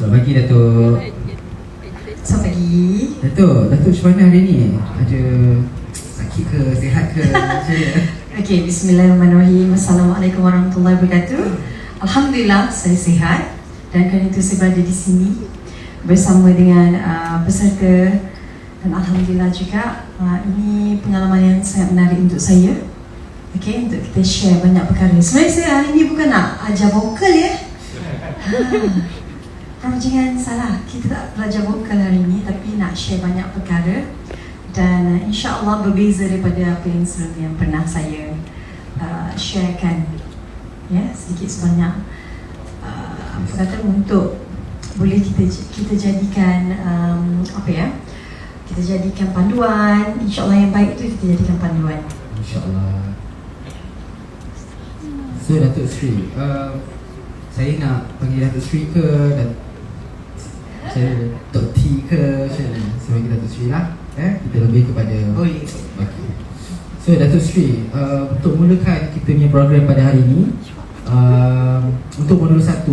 Selamat pagi Datuk. Selamat pagi. Datuk macam mana hari ni? Ada sakit ke, sihat ke? Macam mana? Okey, bismillahirrahmanirrahim. Assalamualaikum warahmatullahi wabarakatuh. Alhamdulillah saya sihat dan kerana itu saya berada di sini bersama dengan peserta dan alhamdulillah juga ini pengalaman yang sangat menarik untuk saya. Okey, untuk kita share banyak perkara. Sebenarnya saya hari ini bukan nak ajar vokal ya. Jangan salah, kita tak belajar vokal hari ini tapi nak share banyak perkara dan insya-Allah berbeza daripada apa yang sebelumnya yang pernah saya sharekan ya, sedikit sebanyak apa kata untuk boleh kita jadikan apa ya, kita jadikan panduan, insya-Allah yang baik itu kita jadikan panduan, insya-Allah. So Datuk Sri, saya nak panggil Datuk Sri ke saya Tok T ke macam mana? Saya panggil Datuk Sri lah. Kita lebih kepada boleh. Okay. So Datuk Sri, untuk mulakan kita punya program pada hari ini, untuk modul 1,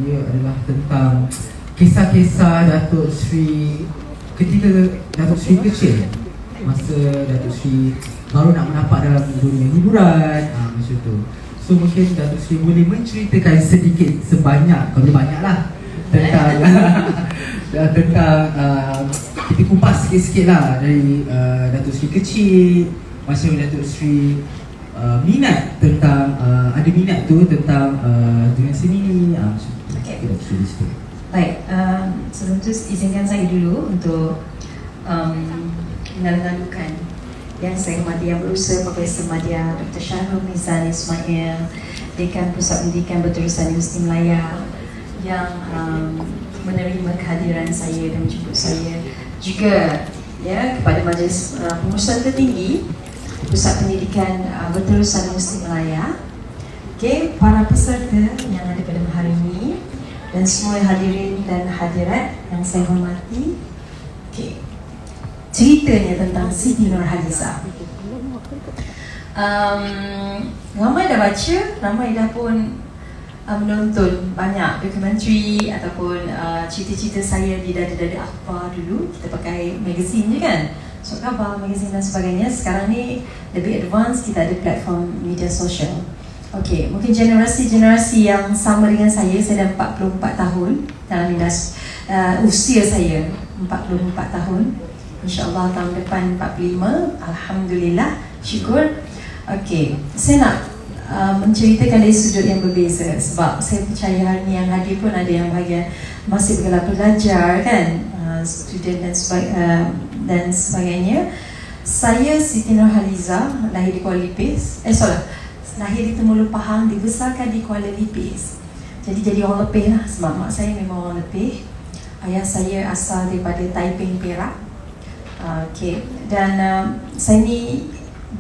dia adalah tentang kisah-kisah Datuk Sri ketika Datuk Sri kecil, masa Datuk Sri baru nak menapak dalam dunia hiburan, macam tu. So mungkin Datuk Sri boleh menceritakan sedikit sebanyak, kalau banyak lah, tentang kita kupas sikit-sikit lah dari Datuk Sri kecil, masa Datuk Sri minat tentang ada minat tu tentang dunia seni ni, macam tu. Okay. Datuk Sri sikit. Baik, sebelum tu izinkan saya dulu untuk mengalu-alukan yang saya hormati Yang Berusaha Profesor Madya Dr. Syahrul Mizan Ismail, Dekan Pusat Pendidikan Berterusan Universiti Melaya yang menerima kehadiran saya dan menjemput saya, juga ya kepada Majlis Pengurusan Tertinggi Pusat Pendidikan Berterusan Universiti Melaya, okay, para peserta yang ada pada hari ini dan semua hadirin dan hadirat yang saya hormati. Okay. Ceritanya tentang Siti Nurhaliza. Ramai dah baca, ramai dah pun menonton banyak dokumentari ataupun cerita-cerita saya di Dada-Dada Akhbar dulu. Kita pakai magazine je kan, Surat Khabar, magazine dan sebagainya. Sekarang ni lebih advance, kita ada platform media sosial. Okey, mungkin generasi-generasi yang sama dengan saya dah 44 tahun dalam industri, usia saya 44 tahun. InsyaAllah tahun depan 45, Alhamdulillah, syukur. Okey, saya nak menceritakan dari sudut yang berbeza sebab saya percaya hari ni yang hadir pun ada yang bahagian masih bergelar pelajar kan, student dan sebagainya. Saya Siti Nurhaliza, lahir di Kuala Lipis, lahir di Temerloh Pahang, dibesarkan di Kuala Lipis. Jadi orang Lepih lah, sebab mak saya memang orang Lepih. Ayah saya asal daripada Taiping, Perak. Okay. Dan saya ni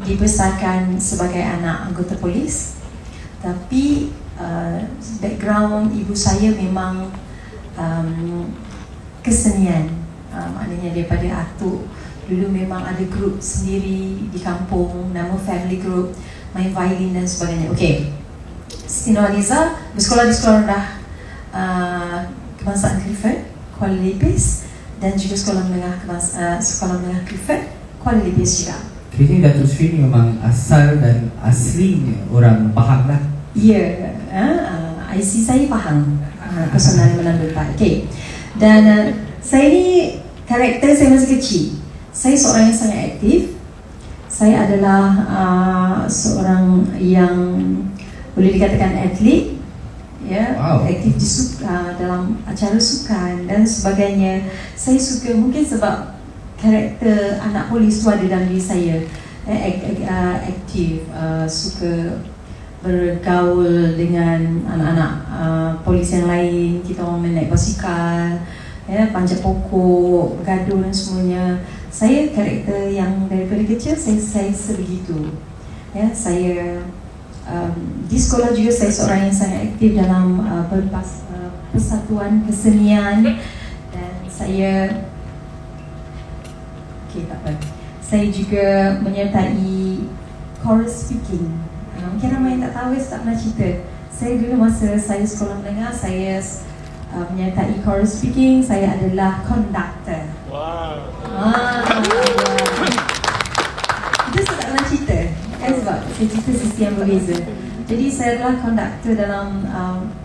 dibesarkan sebagai anak anggota polis, tapi background ibu saya memang kesenian, maknanya daripada atuk dulu memang ada grup sendiri di kampung, nama family group, main violin dan sebagainya. Okay. Siti Nurhaliza bersekolah di sekolah rendah kebangsaan Clifford, Kuala Lipis, dan juga sekolah menengah Clifford, Kuala Lipis juga. Kini Datuk Sri ni memang asal dan aslinya orang Pahang lah. Ya, IC saya Pahang, Personal Menandu Pak. Okay. Dan saya ni, karakter saya masa kecil, saya seorang yang sangat aktif. Saya adalah seorang yang boleh dikatakan atlet, ya, wow. Aktif di dalam acara sukan dan sebagainya. Saya suka, mungkin sebab karakter anak polis tu ada dalam diri saya, aktif, suka bergaul dengan anak-anak polis yang lain. Kita orang main naik basikal, ya, panjat pokok, bergaduh dan semuanya. Saya karakter yang daripada kecil saya sebegitu, ya. Saya di sekolah juga saya seorang yang sangat aktif dalam persatuan kesenian, dan saya tak apa. Saya juga menyertai chorus speaking. Mungkin ramai yang tak tahu, saya tak pernah cerita. Saya dulu masa saya sekolah menengah, saya menyertai choral speaking, saya adalah conductor. Wow. Itu saya tak pernah cerita kan, sebab saya cerita sisi yang berbeza. Jadi saya adalah conductor dalam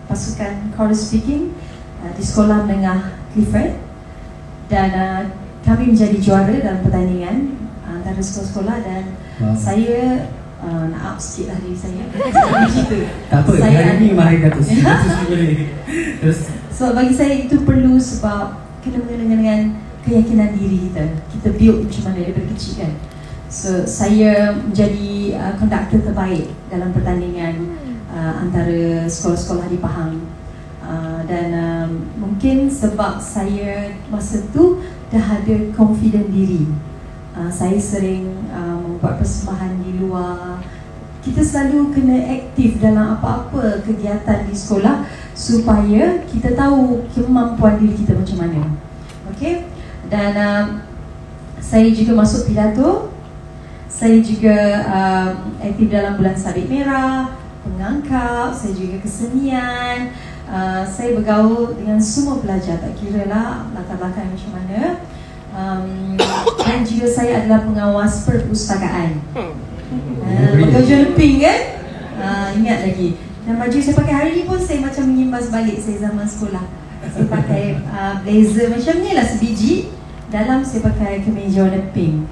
pasukan choral speaking di sekolah menengah Clifford, dan kami menjadi juara dalam pertandingan antara sekolah-sekolah, dan saya nak up sikit lah diri saya. Tak apa, Saya hari ni mahir Datuk Sri. Datuk Sri boleh. Terus So bagi saya itu perlu, sebab kena mengena dengan keyakinan diri kita. Kita build macam mana daripada kecil kan. So saya menjadi konduktor terbaik dalam pertandingan antara sekolah-sekolah di Pahang. Dan mungkin sebab saya masa tu dah ada confident diri. Saya sering membuat persembahan di luar. Kita selalu kena aktif dalam apa-apa kegiatan di sekolah supaya kita tahu kemampuan diri kita macam mana. Okey. Dan saya juga masuk pidato. Saya juga aktif dalam Bulan Sabit Merah, pengangkap, saya juga kesenian. Saya bergaul dengan semua pelajar, tak kira lah latar belakang macam mana. Dan juga saya adalah pengawas perpustakaan. Pakai baju pink kan? Ingat lagi. Dan baju saya pakai hari ni pun saya macam mengimbas balik saya zaman sekolah. Saya pakai blazer macam ni lah sebiji. Dalam saya pakai kemeja warna pink.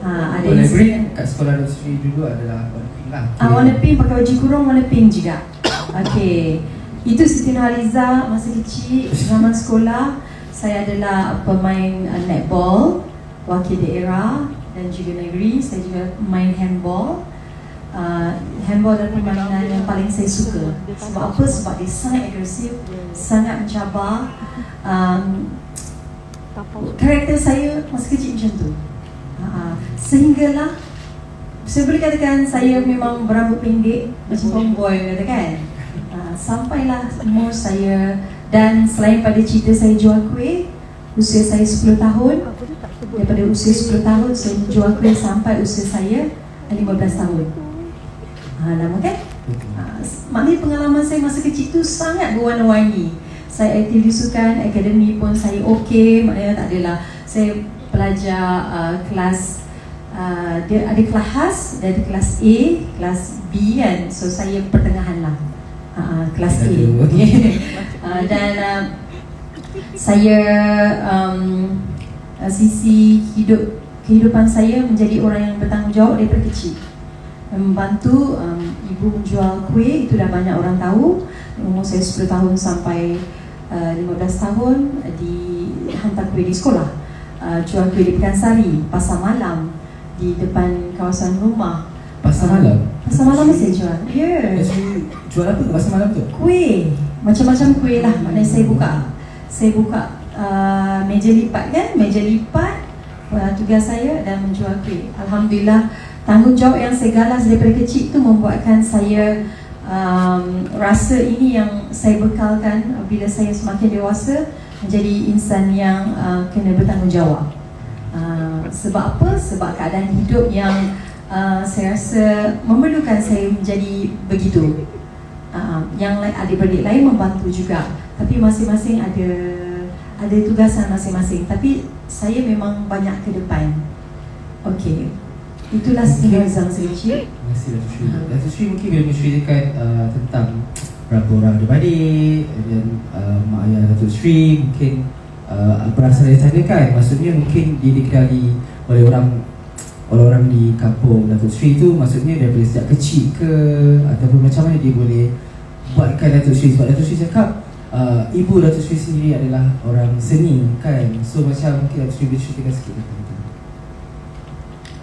Ada library kat sekolah Datuk Sri dulu adalah warna pink lah. warna pink, pakai baju kurung warna pink juga. Okey. Itu Siti Nurhaliza masa kecil, zaman sekolah. Saya adalah pemain netball, wakil daerah dan juga negeri. Saya juga main handball. Handball adalah permainan yang paling saya suka. Sebab apa? Sebab dia sangat agresif, sangat mencabar. Karakter saya masa kecil macam tu. Sehinggalah saya boleh katakan saya memang berambut pendek macam tomboy katakan. Sampailah umur saya, dan selain pada cerita saya jual kuih, usia saya 10 tahun. Daripada usia 10 tahun saya menjual kuih sampai usia saya 15 tahun. Lama kan? Maknanya pengalaman saya masa kecil tu sangat berwarna-warni. Saya aktif di sukan, akademi pun saya okey. Maknanya tak adalah saya pelajar kelas dia ada kelas khas, dia ada kelas A, kelas B kan. So saya pertengahan lah, kelas A. Okay. Dan saya sisi kehidupan saya menjadi orang yang bertanggungjawab daripada kecil. Membantu ibu menjual kuih, itu dah banyak orang tahu. Umur saya 10 tahun sampai 15 tahun dihantar kuih di sekolah. Jual kuih di Pekansari, pasar malam di depan kawasan rumah. Pasar malam? Pasar malam saya jual. Ya. Jual apa ke pasar malam tu? Kuih, macam-macam kuih lah. Maknanya saya buka meja lipat kan, meja lipat tugas saya dan menjual kuih. Alhamdulillah, tanggungjawab yang saya galas daripada kecil tu membuatkan saya rasa ini yang saya bekalkan bila saya semakin dewasa, menjadi insan yang kena bertanggungjawab. Sebab apa? Sebab keadaan hidup yang saya rasa memerlukan saya menjadi begitu. Yang adik-beradik lain membantu juga, tapi masing-masing ada tugasan masing-masing. Tapi saya memang banyak ke depan. Okey. Itulah Siti Nurhaliza masa kecil. Terima kasih Datuk Sri. Datuk Sri mungkin boleh menceritakan tentang berapa orang adik-beradik dan mak ayah Datuk Sri. Mungkin perasaan yang tadi kan, maksudnya mungkin dia dikenali oleh orang di kampung Datuk Sri tu, maksudnya daripada sejak kecil ke, ataupun macam mana dia boleh buatkan Datuk Sri. Sebab Datuk Sri cakap ibu Datuk Sri sendiri adalah orang seni kan. So macam mungkin Datuk Sri boleh ceritakan sikit tentang itu.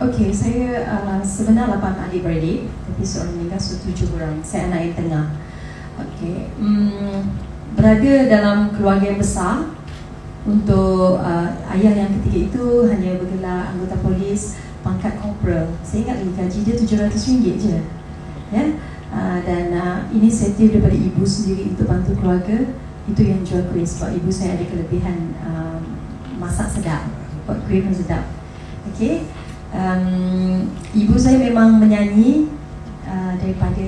Okey, saya sebenarnya 8 adik-beradik, tapi seorang meninggal, so 7 orang. Saya anak yang tengah. Okey, berada dalam keluarga yang besar. Untuk ayah yang ketiga itu hanya bergelar anggota polis pangkat korporal. Saya ingat lagi gaji dia RM700 je. Ya. Dan inisiatif daripada ibu sendiri untuk bantu keluarga, itu yang jual kuih. Sebab ibu saya ada kelebihan masak sedap, buat kuih pun sedap. Okey. Ibu saya memang menyanyi daripada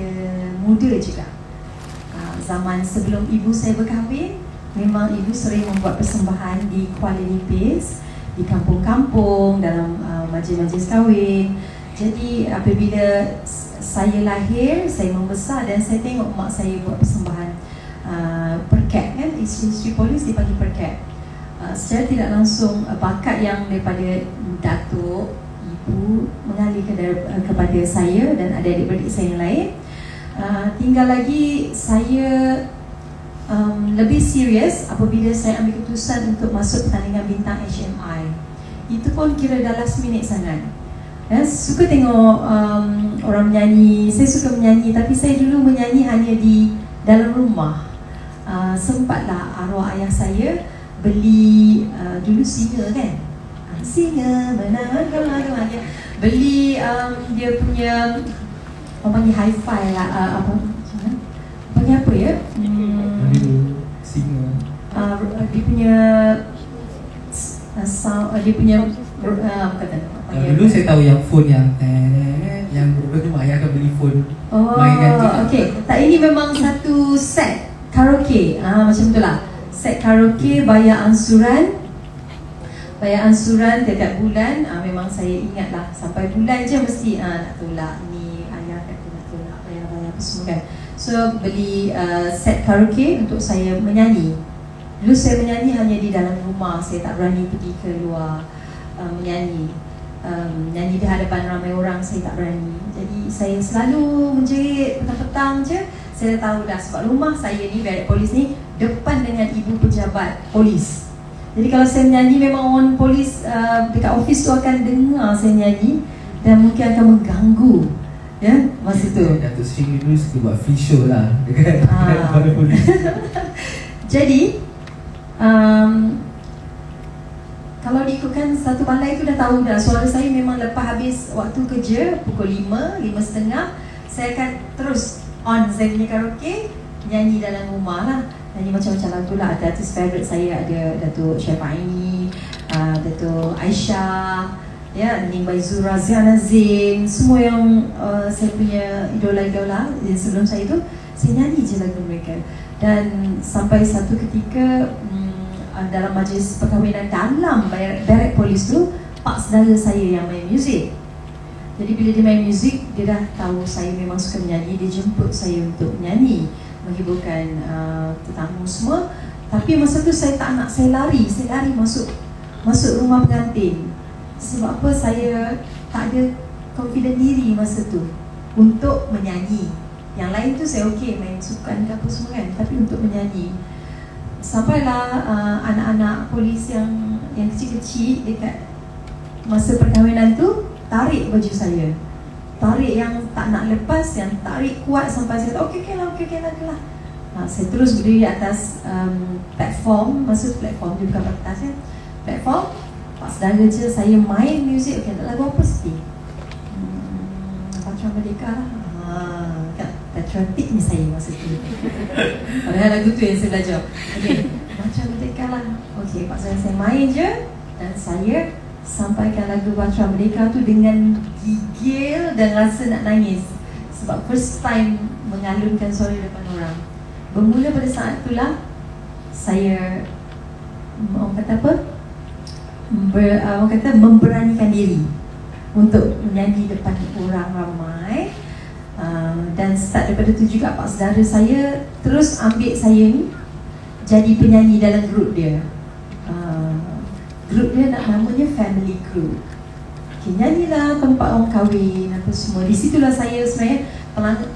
muda juga. Zaman sebelum ibu saya berkahwin, memang ibu sering membuat persembahan di Kuala Nipis, di kampung-kampung, dalam majlis-majlis kahwin. Jadi apabila saya lahir, saya membesar dan saya tengok mak saya buat persembahan perkat kan, isteri polis dipanggil perkat. Secara tidak langsung bakat yang daripada datuk, ibu mengalir kepada saya dan adik-adik saya yang lain. Tinggal lagi saya lebih serius apabila saya ambil keputusan untuk masuk pertandingan bintang HMI. Itu pun kira dah last minute sangat. Suka tengok orang menyanyi. Saya suka menyanyi, tapi saya dulu menyanyi hanya di dalam rumah. Sempatlah arwah ayah saya beli dulu singa kan, singa menangkan lagu, beli dia punya orang panggil hi-fi lah, panggil apa ya, singa, dia punya sound, dia punya dulu saya tahu yang phone yang berubah ayah akan beli phone mainan je. Okay, tak, ini memang satu set karaoke, macam tu lah. Set karaoke, bayar ansuran tiap bulan. Memang saya ingat lah, sampai bulan je mesti nak tolak ni, ayah kata nak tolak, bayar-bayar apa semua kan. So beli set karaoke untuk saya menyanyi. Dulu saya menyanyi hanya di dalam rumah, saya tak berani pergi ke luar menyanyi. Nyanyi di hadapan ramai orang saya tak berani. Jadi saya selalu menjerit petang-petang je. Saya tahu dah sebab rumah saya ni, barek polis ni, depan dengan ibu pejabat polis. Jadi kalau saya menyanyi, memang orang polis dekat office tu akan dengar saya nyanyi dan mungkin akan mengganggu, ya, masa tu. Datuk Sri dulu suka buat free show lah dekat polis. Jadi kalau diikutkan satu balai tu dah tahu dah, suara saya memang lepas habis waktu kerja pukul 5, 5.30, saya akan terus on saya punya karaoke, nyanyi dalam rumah lah. Nyanyi macam-macam lagu lah. Ada artis favourite saya, ada Datuk Syafaini, Datuk Aisyah, ya, Ning Baizura, Zian Azim, semua yang saya punya idola-idola sebelum saya tu, saya nyanyi je lagu mereka. Dan sampai satu ketika dalam majlis perkahwinan dalam barek polis tu, pak saudara saya yang main muzik. Jadi bila dia main muzik, dia dah tahu saya memang suka menyanyi. Dia jemput saya untuk menyanyi, menghiburkan tetamu semua. Tapi masa tu saya tak nak, saya lari masuk rumah pengantin. Sebab apa? Saya tak ada confident diri masa tu untuk menyanyi. Yang lain tu saya okey, main sukan ke apa semua kan, tapi untuk menyanyi. Sampailah anak-anak polis yang kecil-kecil dekat masa perkahwinan tu tarik baju saya. Tarik yang tak nak lepas, yang tarik kuat sampai saya kata okey lah. Saya terus berdiri atas platform. Masa tu platform dia bukan atas kan, platform. Pak saudara je saya main muzik. Okey, nak lagu apa sikit? Patriot Merdeka lah. Kan patriotik ni saya masa tu. Padahal lagu tu yang saya belajar. Okey, Patriot Merdeka lah. Okey, pak saudara saya main je dan saya sampaikan lagu Patriot Merdeka tu dengan gigil dan rasa nak nangis. Sebab first time mengalunkan suara depan orang. Bermula pada saat itulah saya orang kata apa? Orang kata memberanikan diri untuk menyanyi depan orang ramai. Dan start daripada tu juga pak saudara saya terus ambil saya ni jadi penyanyi dalam grup dia. Grup dia namanya Family Crew. Okay, nyanyilah tempat orang kahwin apa semua. Di situlah saya sebenarnya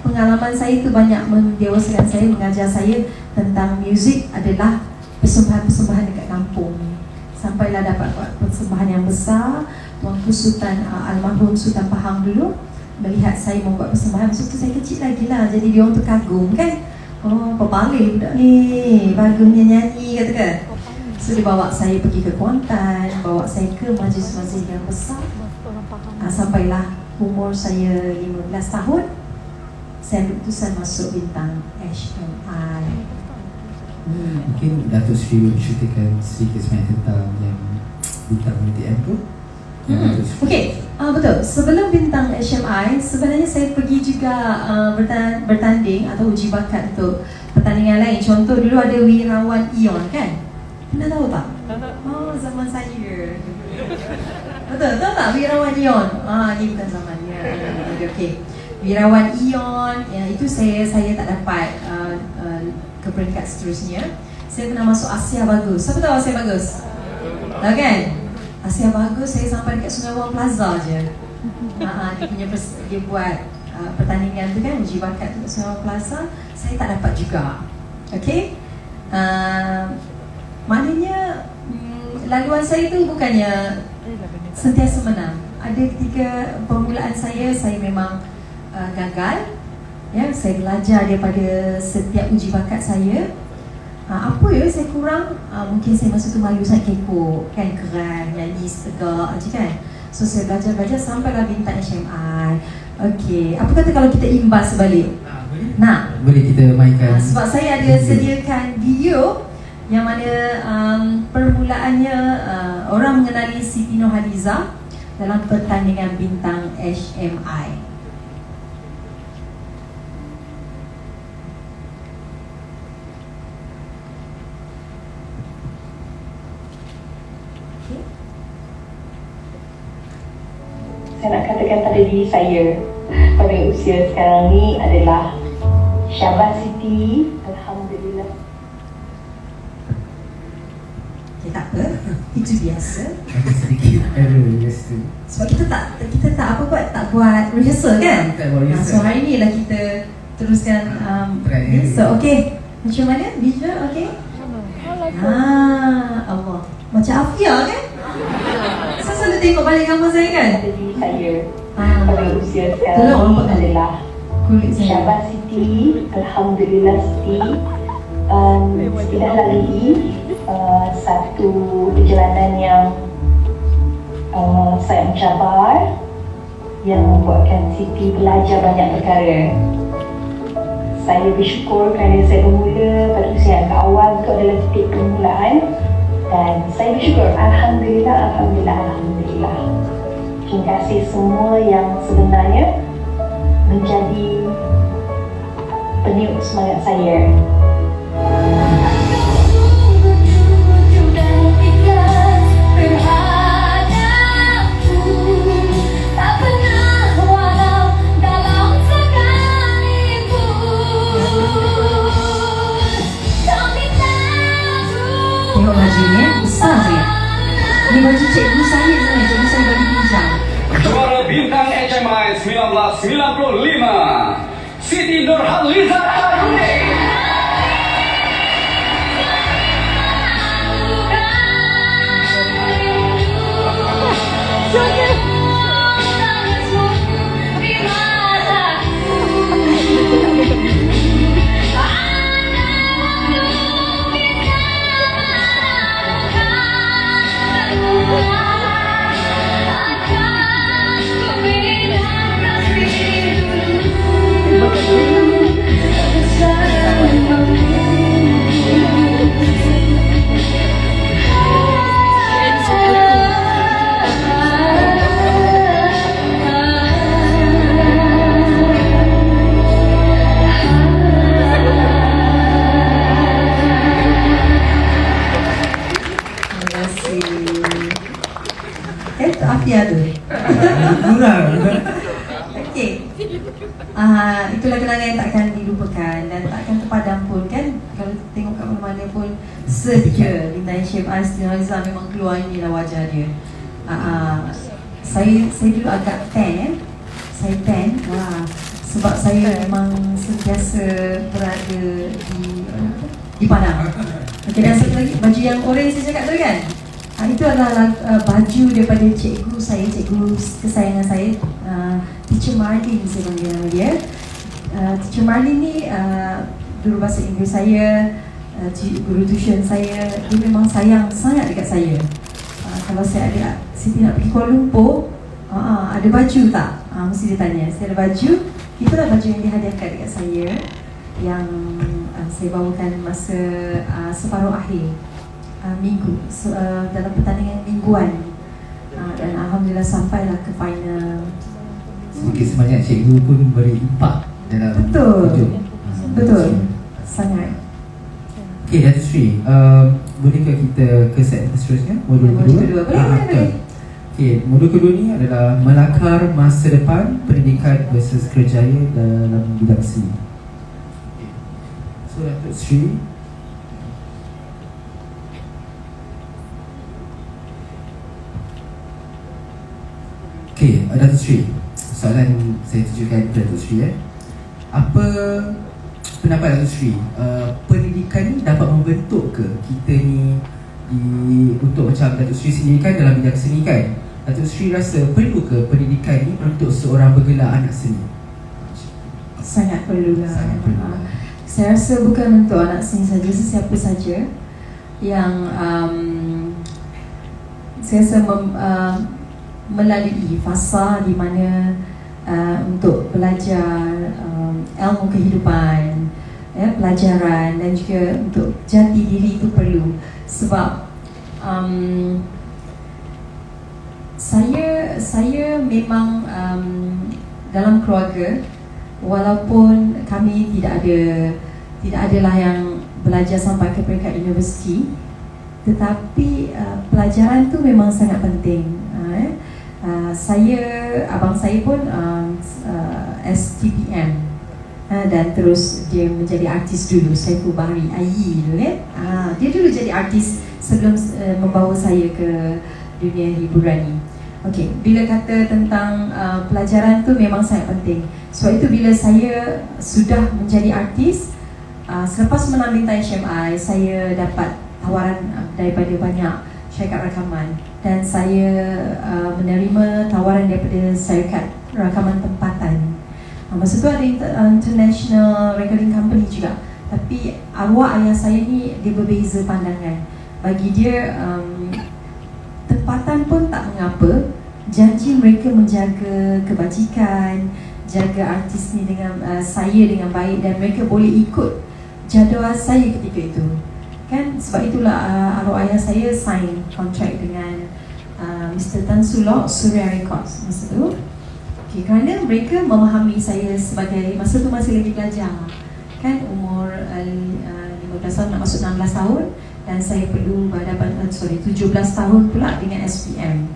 pengalaman saya tu banyak mendewasakan saya, mengajar saya tentang muzik adalah persembahan-persembahan dekat kampung ni. Sampailah dapat buat persembahan yang besar. Tuanku Sultan almarhum Sultan Pahang dulu melihat saya membuat persembahan. Masa tu saya kecil lagi lah, jadi dia orang tu kagum kan. Oh, pepalih budak ni, bagusnya nyanyi katakan. So dia bawa saya pergi ke Kuantan, bawa saya ke majlis-majlis yang besar. Sampailah umur saya 15 tahun, saya ambil keputusan masuk bintang HMI. Mungkin Datuk Sri ceritakan sedikit sebenarnya tentang yang bintang BTM tu. Okey, betul. Sebelum bintang HMI, sebenarnya saya pergi juga bertanding atau uji bakat untuk pertandingan lain. Contoh dulu ada Wirawan Ion kan? Pernah tahu tak? Oh, zaman saya. Betul, tahu tak Wirawan Ion? Ni bukan zamannya. Okey. Wirawan Ion, itu saya tak dapat ke peringkat seterusnya. Saya pernah masuk Asia Bagus. Siapa tahu Asia Bagus? Tahu kan? Asia Bagus saya sampai dekat Sungai Wang Plaza je. Dia buat pertandingan tu kan, uji bakat tu kat Sungai Wang Plaza. Saya tak dapat juga. Okey. Maknanya laluan saya tu bukannya sentiasa menang. Ada ketika permulaan saya memang gagal. Ya, saya belajar daripada setiap uji bakat saya. Apa ya saya kurang? Mungkin saya masa tu malu sangat kepo, kan, keran, nyanyi tegak je kan. So saya belajar sampailah bintang HMI. Okey, apa kata kalau kita imbas sebalik? Nak? Boleh kita mainkan. Sebab saya ada sediakan video yang mana permulaannya orang mengenali Siti Nurhaliza dalam pertandingan bintang HMI. Saya nak katakan pada diri saya pada usia sekarang ni adalah Syabas Siti, Alhamdulillah. Okay, tak apa, itu biasa. Ada sedikit error biasa. Sebab kita tak apa buat, tak buat rehearsal kan? Tak buat rehearsal. So hari ni lah kita teruskan rehearsal. Okay, macam mana? Visual, okay? Allah, macam Afia kan? Saya selalu tengok balik gambar saya kan? Pada diri saya pada usia sekarang Tolong ni adalah kulit saya. Syabas Siti, Alhamdulillah Siti. Siti dah lalui satu perjalanan yang sangat mencabar, yang membuatkan Siti belajar banyak perkara. Saya bersyukur kerana saya bermula pada usia yang awal itu adalah titik permulaan. Dan saya bersyukur, Alhamdulillah. Terima kasih semua yang sebenarnya menjadi peniup semangat saya. Tengok bajunya, besar sangat. Ini baju cikgu saya sebenarnya, cikgu saya bagi pinjam. Juara bintang HMI 1995, Siti Nurhaliza Haruni. Afia tu. Kurang. Okey. Itulah kenangan yang takkan dilupakan dan takkan terpadam pun kan. Kalau tengok kat mana-mana pun setia bintang HMI Siti Nurhaliza memang keluar inilah wajah dia. Saya dulu agak tan. Saya tan. Sebab saya memang sentiasa berada di Padang. Okey, dan satu lagi baju yang orange saya cakap tu kan. Itu adalah baju daripada cikgu saya, cikgu kesayangan saya, Teacher Marlin saya panggil nama dia. Teacher Marlin ni guru bahasa Inggeris saya, guru tuition saya. Dia memang sayang sangat dekat saya. Kalau saya ada Siti nak pergi Kuala Lumpur, ada baju tak? Mesti dia tanya. Saya ada baju. Itulah baju yang dihadiahkan dekat saya, yang saya bawakan masa separuh akhir minggu, dalam pertandingan mingguan, dan Alhamdulillah sampailah ke final. Sedikit sebanyak cikgu pun beri impak dalam Betul. sangat. Okay, Datuk Sri, bolehkah kita ke segmen seterusnya? Modul kedua? Boleh. Okay, modul kedua ni adalah melakar masa depan pendidikan versus kerjaya dalam bidang seni. Okay. So Datuk Sri, okay, Datuk Sri, soalan saya tujukan kepada Datuk Sri. Apa pendapat Datuk Sri, pendidikan ni dapat membentuk ke kita ni untuk macam Datuk Sri sendiri kan dalam bidang seni kan, Datuk Sri rasa perlu ke pendidikan ni untuk seorang bergelar anak seni? Sangat perlu lah. Sangat perlu. Saya rasa bukan untuk anak seni saja, sesiapa saja yang saya rasa melalui fasa di mana untuk belajar ilmu kehidupan, pelajaran dan juga untuk jati diri itu perlu. Sebab saya memang dalam keluarga, walaupun kami tidak adalah yang belajar sampai ke peringkat universiti, tetapi pelajaran tu memang sangat penting. Abang saya pun STPM, dan terus dia menjadi artis dulu. Saiful Bahri Ayi dulu kan. Dia dulu jadi artis sebelum membawa saya ke dunia hiburan ni. Okey, bila kata tentang pelajaran tu memang sangat penting. Sebab itu bila saya sudah menjadi artis, selepas menang bintang HMI, saya dapat tawaran daripada banyak syarikat rakaman dan saya menerima tawaran daripada syarikat rakaman tempatan. Masa tu ada international recording company juga, tapi arwah ayah saya ni dia berbeza pandangan. Bagi dia tempatan pun tak mengapa, janji mereka menjaga kebajikan, jaga artis ni dengan saya dengan baik, dan mereka boleh ikut jadual saya ketika itu kan. Sebab itulah arwah ayah saya sign kontrak dengan Mr. Tan Sulok Surya Records masa tu. Okay, kerana mereka memahami saya sebagai, masa tu masih lagi belajar kan, umur 15 tahun nak masuk 16 tahun, dan saya perlu berhadapan 17 tahun pula dengan SPM.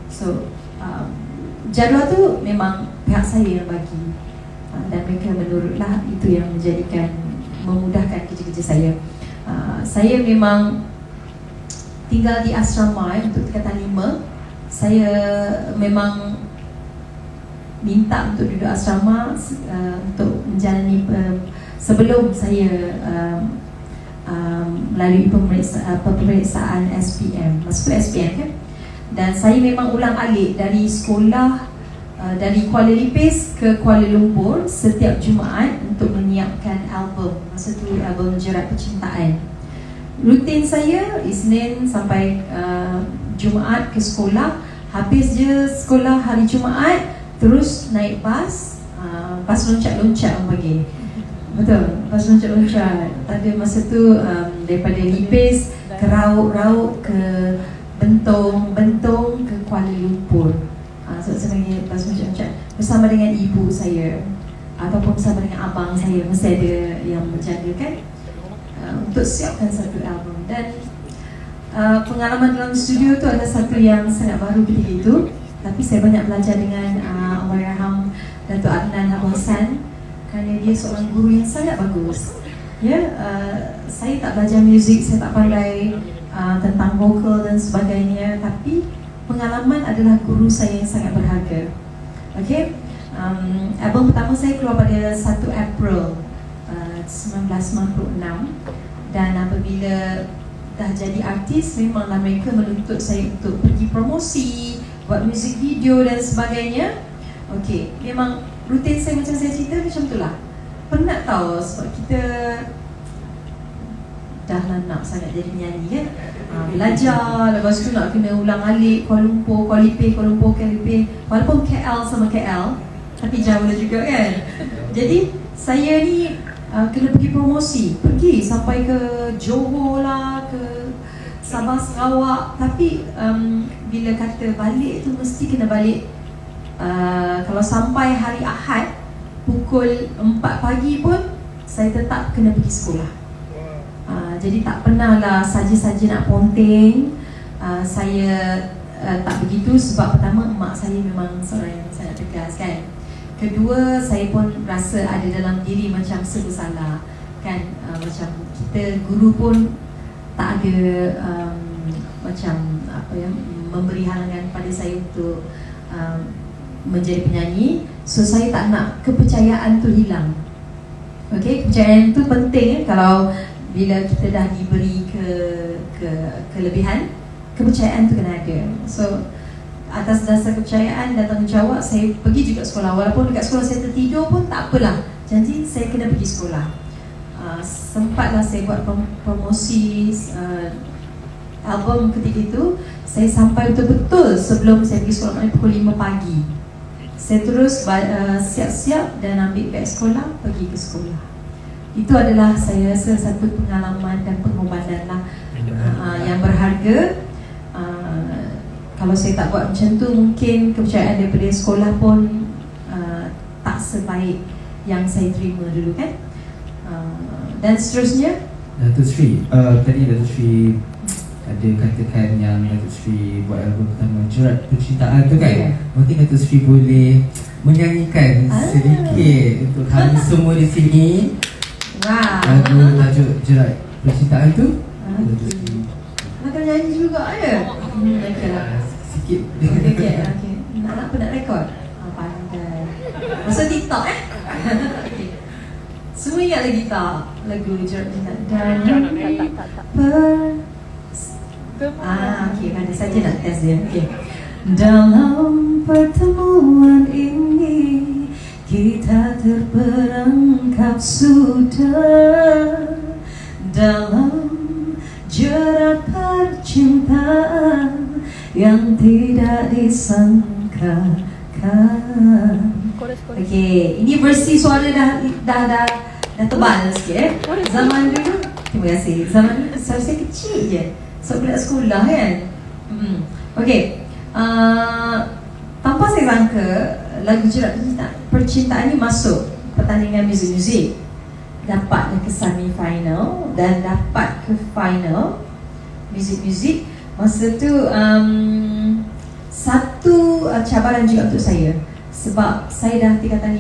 So jadual tu memang pihak saya yang bagi, dan mereka menurutlah itu yang memudahkan kerja-kerja saya. Saya memang tinggal di asrama untuk tingkatan 5. Saya memang minta untuk duduk asrama untuk menjalani sebelum saya melalui pemeriksaan SPM. Maksud SPM kan. Dan saya memang ulang-alik dari sekolah dari Kuala Lipis ke Kuala Lumpur setiap Jumaat untuk menyiapkan album. Masa tu album Jerat Percintaan. Rutin saya Isnin sampai Jumaat ke sekolah. Habis je sekolah hari Jumaat, terus naik bas, bas loncat-loncat orang panggil. Betul, bas loncat-loncat. Ada masa tu daripada Lipis ke Rauk-Rauk ke Bentong ke Kuala Lumpur. So saya panggil bas loncat-loncat bersama dengan ibu saya ataupun bersama dengan abang saya. Mesti ada yang menjaga kan, untuk siapkan satu album. Dan pengalaman dalam studio tu adalah satu yang sangat baru ketika itu. Tapi saya banyak belajar dengan Allahyarham Datuk Adnan Hasan, kerana dia seorang guru yang sangat bagus. Ya, saya tak belajar muzik, saya tak pandai tentang vokal dan sebagainya, tapi pengalaman adalah guru saya yang sangat berharga. Okey, album pertama saya keluar pada 1 April 1996, dan apabila dah jadi artis, memanglah mereka menuntut saya untuk pergi promosi, buat music video dan sebagainya. Okey, memang rutin saya macam saya cerita macam itulah. Penat tahu sebab kita dah lah nak sangat jadi penyanyi kan. Belajar, lepas tu nak kena ulang-alik Kuala Lumpur, Kuala Lumpur, Kuala Lumpur, Kuala Lumpur. Walaupun KL sama KL, tapi jauh lah juga kan. Jadi saya ni kena pergi promosi, pergi sampai ke Johor lah, ke Sabah Sarawak. Tapi bila kata balik tu mesti kena balik. Kalau sampai hari Ahad pukul 4 pagi pun saya tetap kena pergi sekolah. Jadi tak pernahlah saja-saja nak ponteng. Saya tak begitu sebab pertama mak saya memang seorang yang sangat tegas kan. Kedua, saya pun rasa ada dalam diri macam serba salah kan. Macam kita guru pun tak ada macam apa ya, memberi halangan pada saya untuk menjadi penyanyi. So saya tak nak kepercayaan tu hilang. Okey, kepercayaan tu penting kalau bila kita dah diberi kelebihan, kepercayaan tu kena ada. So atas dasar kepercayaan dan tanggungjawab, saya pergi juga sekolah. Walaupun dekat sekolah saya tertidur pun tak apalah, janji saya kena pergi sekolah. Sempatlah saya buat promosi album ketika itu. Saya sampai betul-betul sebelum saya pergi sekolah, maknanya pukul 5 pagi. Saya terus siap-siap dan ambil beg sekolah, pergi ke sekolah. Itu adalah saya rasa satu pengalaman dan pengorbanan lah yang berharga. Kalau saya tak buat macam tu, mungkin kepercayaan daripada sekolah pun tak sebaik yang saya terima dulu kan. Dan seterusnya, Datuk Sri, tadi Datuk Sri ada katakan yang Datuk Sri buat album pertama Jerat Percintaan tu kan. Yeah. Mungkin Datuk Sri boleh menyanyikan sedikit untuk kami semua di sini lagu tajuk Jerat Percintaan tu. Datuk Sri nak nyanyi juga ya? Okey lah. sikit. Okey. Nak apa nak rekod? Pandai. Masa TikTok okay. Semua ingat lagi tak lagu Jerat Percintaan? Okey, ada saja nak test dia. Okey. Dalam pertemuan ini kita terperangkap sudah dalam jerat percintaan yang tidak disangkakan. Okey, ini versi suara dah tebal sikit. Zaman dulu, terima kasih. Zaman dulu suara saya kecil je. So budak sekolah kan. Okey. Tanpa saya sangka lagu Jerat Percintaan ni masuk pertandingan muzik-muzik, dapatlah ke semi-final dan dapat ke final muzik-muzik. Masa tu satu cabaran juga untuk saya, sebab saya dah tingkatan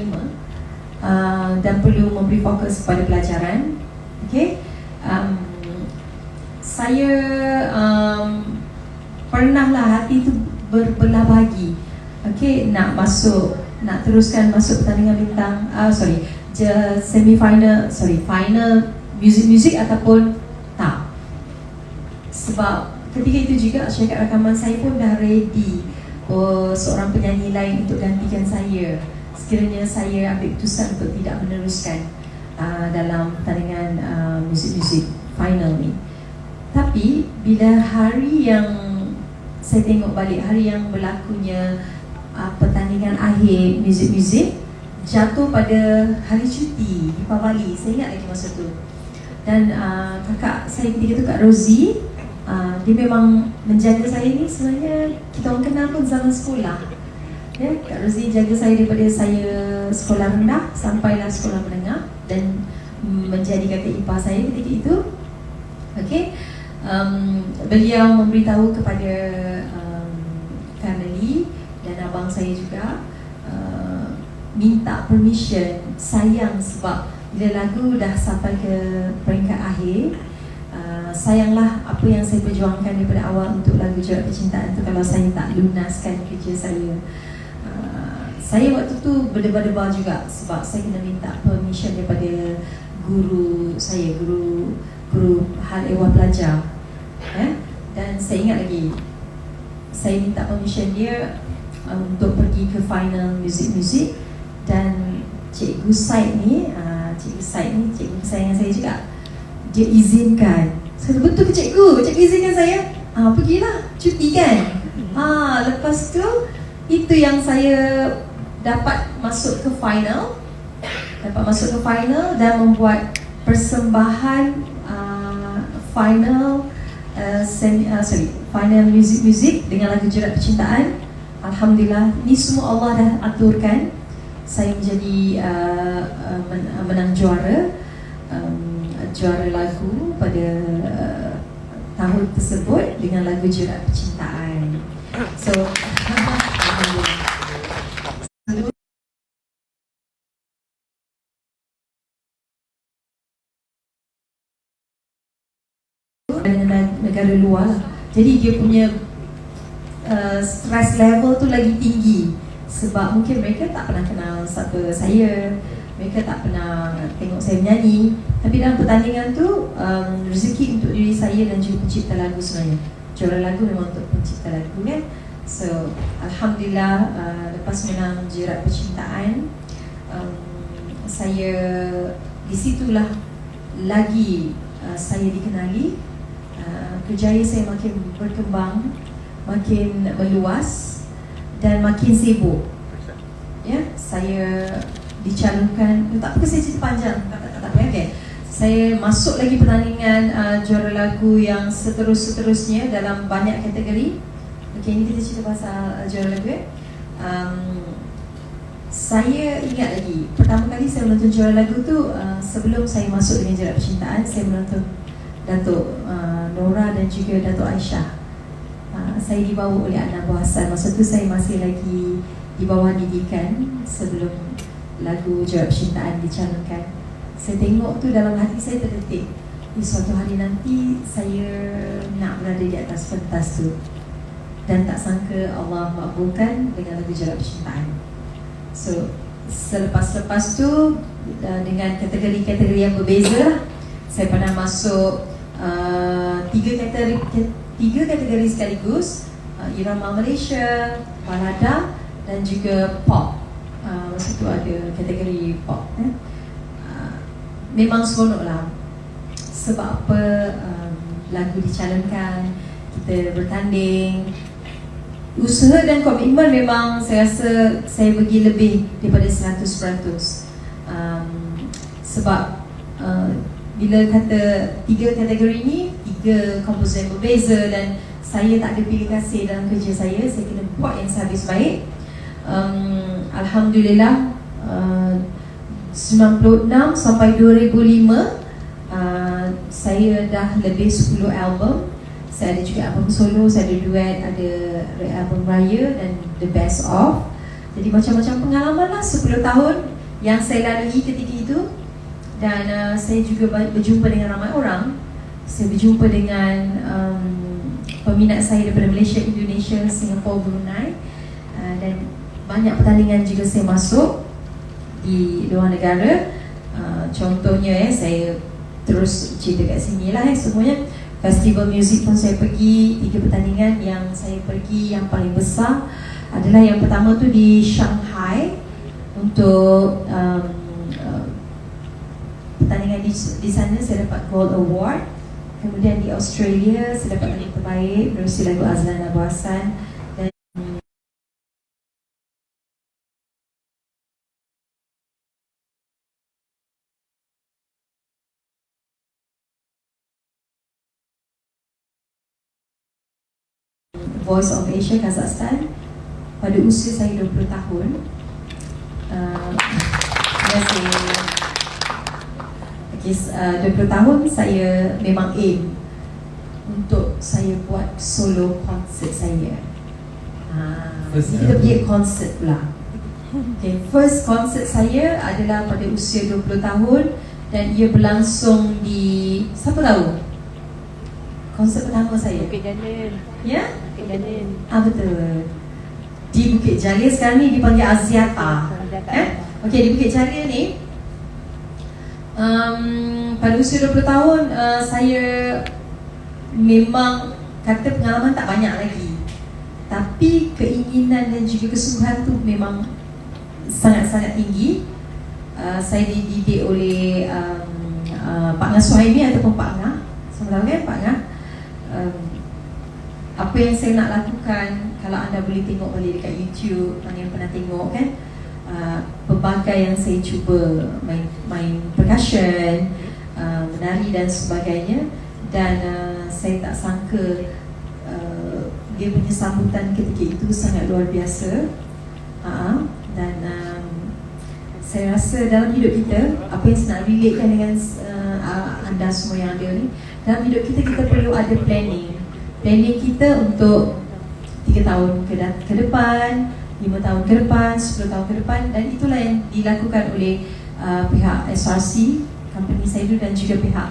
5 dan perlu memberi fokus pada pelajaran. Okey. Saya pernahlah hati tu berbelah bagi. Okey, nak teruskan masuk pertandingan bintang, final muzik-muzik ataupun tak. Sebab ketika itu juga syarikat rakaman saya pun dah ready seorang penyanyi lain untuk gantikan saya sekiranya saya ambil keputusan untuk tidak meneruskan dalam pertandingan muzik-muzik final ni. Tapi bila hari yang saya tengok balik, hari yang berlakunya pertandingan akhir muzik-muzik jatuh pada hari cuti di Pavali, saya ingat lagi masa tu. Dan kakak saya ketika tu, Kak Rosie, dia memang menjaga saya ni. Sebenarnya kita orang kenal pun zaman sekolah ya. Kak Rosie jaga saya daripada saya sekolah rendah sampailah sekolah menengah dan menjadi kakak ipar saya ketika itu. Okey. Beliau memberitahu kepada family dan abang saya juga, minta permission, sayang sebab bila lagu dah sampai ke peringkat akhir, sayanglah apa yang saya perjuangkan daripada awal untuk lagu Jerat Percintaan tu kalau saya tak lunaskan kerja saya. Saya waktu tu berdebar-debar juga sebab saya kena minta permission daripada guru saya, guru hal ehwal pelajar. Dan saya ingat lagi, saya minta permission dia untuk pergi ke final muzik-muzik. Dan Cikgu Said ni, cikgu kesayangan saya juga, dia izinkan. Saya betul ke cikgu izinkan saya? Pergilah, cuti kan. Lepas tu, itu yang saya dapat masuk ke final. Dan membuat persembahan final muzik-muzik dengan lagu Jerat Percintaan. Alhamdulillah, ni semua Allah dah aturkan. Saya menjadi menang juara. juara lagu pada tahun tersebut dengan lagu Jerat Percintaan. So dengan negara luar lah. Jadi dia punya stress level tu lagi tinggi sebab mungkin mereka tak pernah kenal siapa saya, mereka tak pernah tengok saya menyanyi. Tapi dalam pertandingan tu rezeki untuk diri saya dan juga pencipta lagu sebenarnya. Juara lagu memang untuk pencipta lagu kan. So Alhamdulillah lepas menang Jerat Percintaan, saya di situlah lagi saya dikenali. Kerjaya saya makin berkembang, makin meluas dan makin sibuk. Ya, saya dicalonkan, tak apa saya cerita panjang, tak apa okay. Saya masuk lagi pertandingan juara lagu yang seterusnya dalam banyak kategori. Okey, ini kita cerita pasal juara lagu ya. Saya ingat lagi, pertama kali saya menonton juara lagu tu sebelum saya masuk dengan Jerat Percintaan, saya menonton Datuk Nora dan juga Datuk Aisyah. Saya dibawa oleh Ana Bu Hassan. Masa tu saya masih lagi di bawah didikan sebelum lagu Jerat Percintaan dicalonkan. Saya tengok tu dalam hati saya terdetik, di suatu hari nanti saya nak berada di atas pentas tu. Dan tak sangka Allah makbulkan dengan lagu Jerat Percintaan. So selepas tu dengan kategori-kategori yang berbeza, saya pernah masuk tiga kategori sekaligus, irama Malaysia, balada dan juga pop. Masa tu ada kategori pop. Memang seronok lah. Sebab apa, lagu dicalonkan, kita bertanding, usaha dan komitmen memang saya rasa saya bagi lebih daripada 100%. Sebab bila kata tiga kategori ni, tiga komposer yang berbeza dan saya tak ada pilih kasih dalam kerja saya kena buat yang sehabis baik. Alhamdulillah 96 sampai 2005 saya dah lebih 10 album. Saya ada juga album solo, saya ada duet, ada album raya dan the best of. Jadi macam-macam pengalaman lah 10 tahun yang saya lalui ketika itu. Dan saya juga berjumpa dengan ramai orang. Saya berjumpa dengan peminat saya daripada Malaysia, Indonesia, Singapura, Brunei. Dan banyak pertandingan juga saya masuk di luar negara. Contohnya saya terus cerita kat sini lah semuanya. Festival muzik pun saya pergi, 3 pertandingan yang saya pergi yang paling besar adalah yang pertama tu di Shanghai untuk pertandingan di sana saya dapat Gold Award. Kemudian di Australia saya dapat lagu terbaik menerusi lagu Azlan Abu Hassan. Dan Voice of Asia Kazakhstan pada usia saya 20 tahun. Okay, 20 tahun saya memang aim untuk saya buat solo konsert saya. Kita pergi konsert pula. Okay, first konsert saya adalah pada usia 20 tahun dan ia berlangsung di, siapa tahu? Konsert pertama saya Bukit Jalil. ya? Bukit Jalil. Betul. Di Bukit Jalil sekarang ni dipanggil Aziata. Okey, di Bukit Jalil ni pada usia 20 tahun saya memang kata pengalaman tak banyak lagi. Tapi keinginan dan juga kesungguhan tu memang sangat-sangat tinggi. Saya dididik oleh Pak Ngah Suhaimi ataupun Pak Ngah. Semua tahu kan Pak Ngah? Apa yang saya nak lakukan, kalau anda boleh tengok balik dekat YouTube, mana yang pernah tengok kan, pelbagai yang saya cuba, main percussion, menari dan sebagainya. Dan saya tak sangka dia punya sambutan ketika itu sangat luar biasa. Dan saya rasa dalam hidup kita, apa yang saya nak relatekan dengan benda semua yang ada ni. Dalam hidup kita, kita perlu ada planning. Planning kita untuk 3 tahun ke depan, 5 tahun ke depan, 10 tahun ke depan. Dan itulah yang dilakukan oleh pihak SRC, company saya dulu, dan juga pihak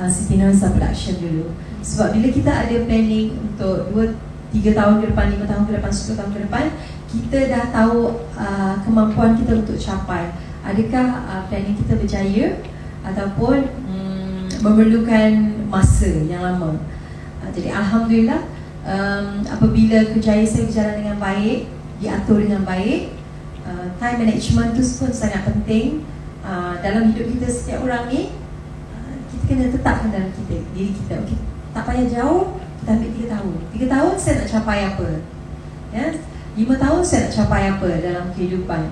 Siti Nurhaliza Production dulu. Sebab bila kita ada planning untuk 2-3 tahun ke depan, 5 tahun ke depan, 10 tahun ke depan, kita dah tahu kemampuan kita untuk capai. Adakah planning kita berjaya ataupun memerlukan masa yang lama. Jadi Alhamdulillah, apabila kerjaya saya berjalan dengan baik, diatur dengan baik, time management tu pun sangat penting. Dalam hidup kita, setiap orang ni kita kena tetapkan dalam diri kita, okay, tak payah jauh, kita ambil 3 tahun. 3 tahun saya nak capai apa, ya? 5 tahun saya nak capai apa dalam kehidupan.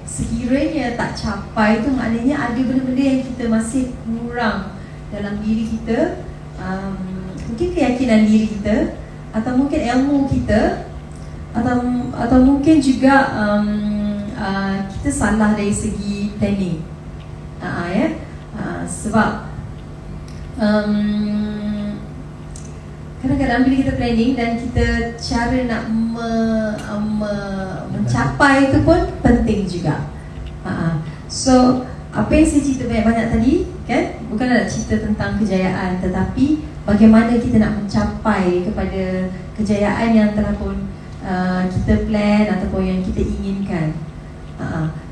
Sekiranya tak capai tu, maknanya ada benda-benda yang kita masih kurang dalam diri kita. Mungkin keyakinan diri kita, atau mungkin ilmu kita, atau mungkin juga kita salah dari segi planning. Ya. Sebab kadang-kadang bila kita planning dan kita cara nak mencapai itu pun penting juga. So apa yang saya cerita banyak-banyak tadi kan, bukan nak cerita tentang kejayaan, tetapi bagaimana kita nak mencapai kepada kejayaan yang telah pun kita plan ataupun yang kita inginkan.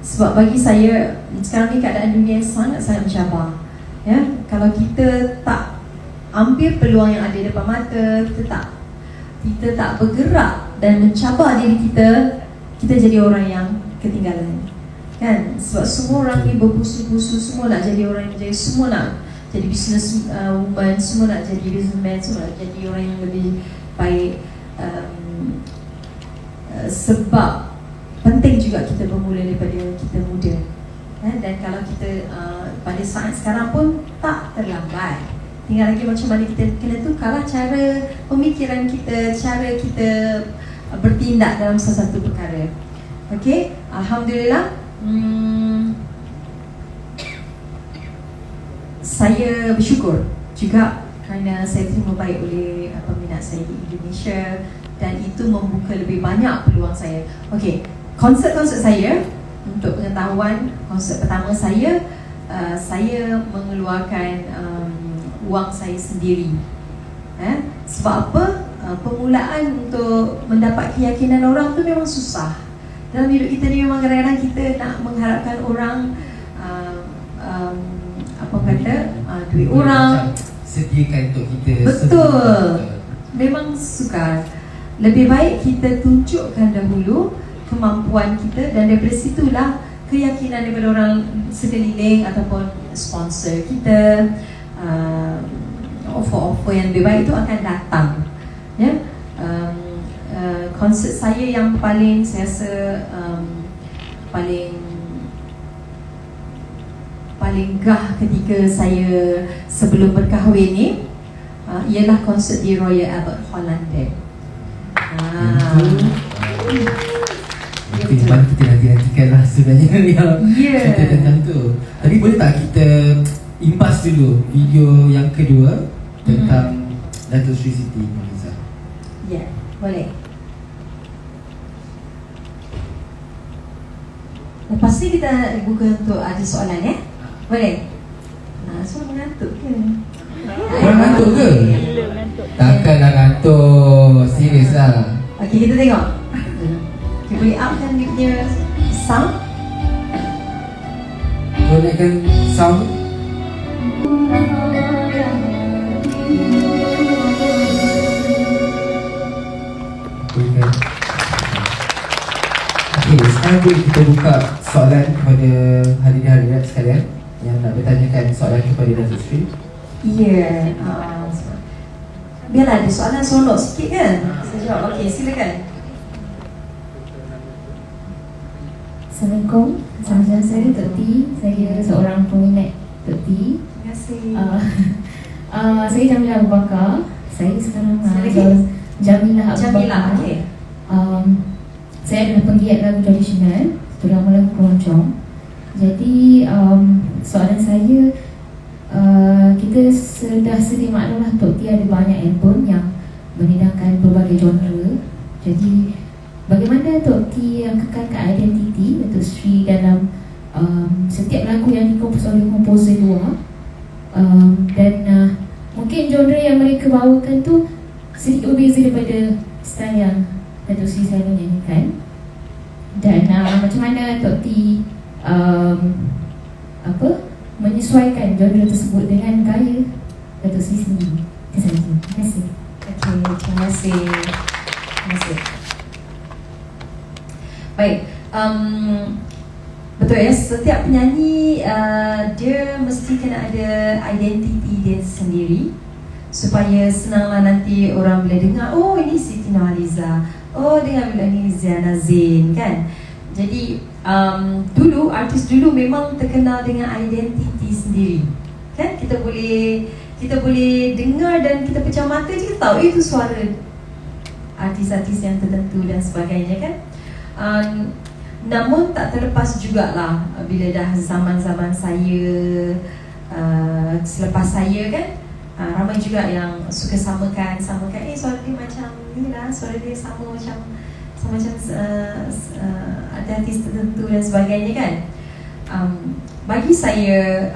Sebab bagi saya sekarang ni keadaan dunia sangat-sangat mencabar. Ya, kalau kita tak ambil peluang yang ada depan mata, kita tak bergerak dan mencabar diri kita, kita jadi orang yang ketinggalan. Kan? Sebab semua orang ni berbusu-busu, semua nak jadi orang yang berjaya, semua nak jadi business woman, semua nak jadi businessman, semua nak jadi orang yang lebih baik. Sebab penting juga kita bermula daripada kita muda. Dan kalau kita pada saat sekarang pun tak terlambat. Tinggal lagi macam mana kita kena tukarlah cara pemikiran kita, cara kita bertindak dalam sesuatu perkara. Okey, Alhamdulillah. Saya bersyukur juga kerana saya terima baik oleh peminat saya di Indonesia, dan itu membuka lebih banyak peluang saya. Okey, konsert saya, untuk pengetahuan, konsert pertama saya mengeluarkan wang saya sendiri. Sebab apa? Permulaan untuk mendapat keyakinan orang tu memang susah. Dalam hidup kita ni memang kadang-kadang kita nak mengharapkan orang duit orang sediakan untuk kita. Betul. Memang sukar. Lebih baik kita tunjukkan dahulu kemampuan kita, dan daripada situlah keyakinan daripada orang sekeliling ataupun sponsor kita, offer-offer yang lebih baik itu akan datang. Ya. Konsert saya yang paling saya rasa paling gah ketika saya sebelum berkahwin ni ialah konsert di Royal Albert Hall London. Itu yang paling kita nanti-nantikan lah sebenarnya yang cerita tentang tu. Tapi boleh tak kita impas dulu video yang kedua tentang Datuk Sri Siti Nurhaliza? Ya, boleh. Lepas ni kita buka untuk ada soalan ya? Boleh? So mengantuk ke? Korang ngantuk ke? Takkanlah ngantuk. Serius lah. Okey, kita tengok. Okay, boleh upkan dia punya sound? Kau naikkan sound. Okay, sekarang boleh kita buka soalan kepada hadirin-hadirat sekalian yang nak bertanyakan soalan kepada Datuk Sri. Ya, biarlah ada soalan sonok sikit kan? Saya jawab. Okey, silakan. Assalamualaikum, nama saya Tok T. Saya seorang peminat Tok T. Terima kasih. Saya Jamilah Abu Bakar. Saya sekarang Jamilah Abu Jamilah, Bakar. okey. Saya adalah penggiat lagu tradisional, terutama lagu keroncong. Jadi soalan saya, kita sudah sedia maklumlah Tok T ada banyak album yang menidangkan berbagai genre. Jadi bagaimana Tok T yang kekalkan identiti Datuk Sri dalam setiap lagu yang dikompos oleh komposer luar, dan mungkin genre yang mereka bawakan tu sedikit berbeza daripada style yang Datuk Sri selalu nyanyikan. Dan macam mana Tok T menyesuaikan genre tersebut dengan gaya Datuk Sri sendiri. Itu sahaja. Terima kasih. Okey, terima kasih. Terima kasih. Baik, betul ya, setiap penyanyi dia mesti kena ada identiti dia sendiri supaya senanglah nanti orang bila dengar, oh ini Siti Nurhaliza, oh dengar bila ini Ziana Zain kan. Jadi dulu artis dulu memang terkenal dengan identiti sendiri kan. Kita boleh dengar dan kita pecah mata je, kita tahu itu suara artis-artis yang tertentu dan sebagainya kan. Namun tak terlepas jugalah bila dah zaman-zaman saya, selepas saya kan, ramai juga yang suka samakan suara dia macam ni lah, suara dia sama macam artis tertentu dan sebagainya kan. Bagi saya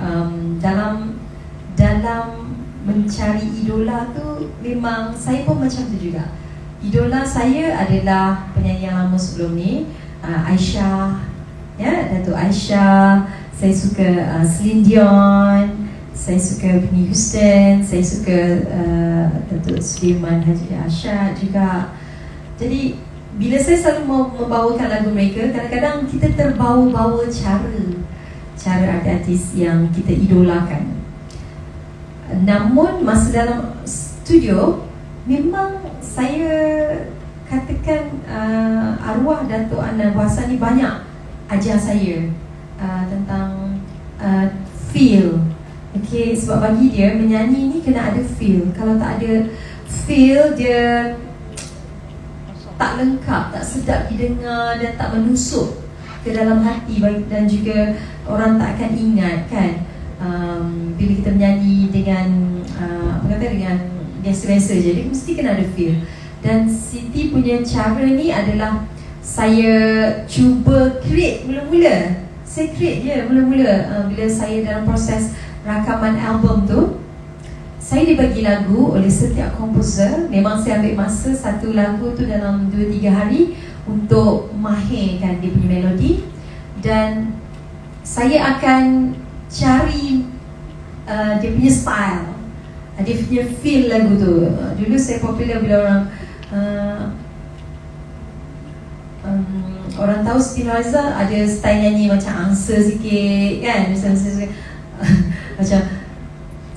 dalam mencari idola tu, memang saya pun macam tu juga. Idola saya adalah penyanyi yang lama sebelum ni, Aisyah, ya, Datuk Aisyah. Saya suka Celine Dion, saya suka Whitney Houston, saya suka Datuk Sulaiman Haji Ashad juga. Jadi bila saya selalu membawakan lagu mereka, kadang-kadang kita terbawa-bawa cara artis yang kita idolakan. Namun masa dalam studio, memang saya katakan arwah Datuk Anand Buasan ni banyak ajar saya tentang feel. Okay, sebab bagi dia menyanyi ni kena ada feel. Kalau tak ada feel, dia tak lengkap, tak sedap didengar dan tak menusuk ke dalam hati, dan juga orang tak akan ingat kan. Bila kita menyanyi dengan dengan biasa-biasa je, dia mesti kena ada feel. Dan Siti punya cara ni adalah saya cuba create mula-mula. Saya create je mula-mula. Bila saya dalam proses rakaman album tu, saya dibagi lagu oleh setiap komposer. Memang saya ambil masa satu lagu tu dalam 2-3 hari untuk mahirkan dia punya melodi. Dan saya akan cari dia punya style, dia punya feel lagu tu. Dulu saya popular bila orang tahu Siti Nurhaliza ada style nyanyi macam angsa sikit kan. Misalnya saya suka macam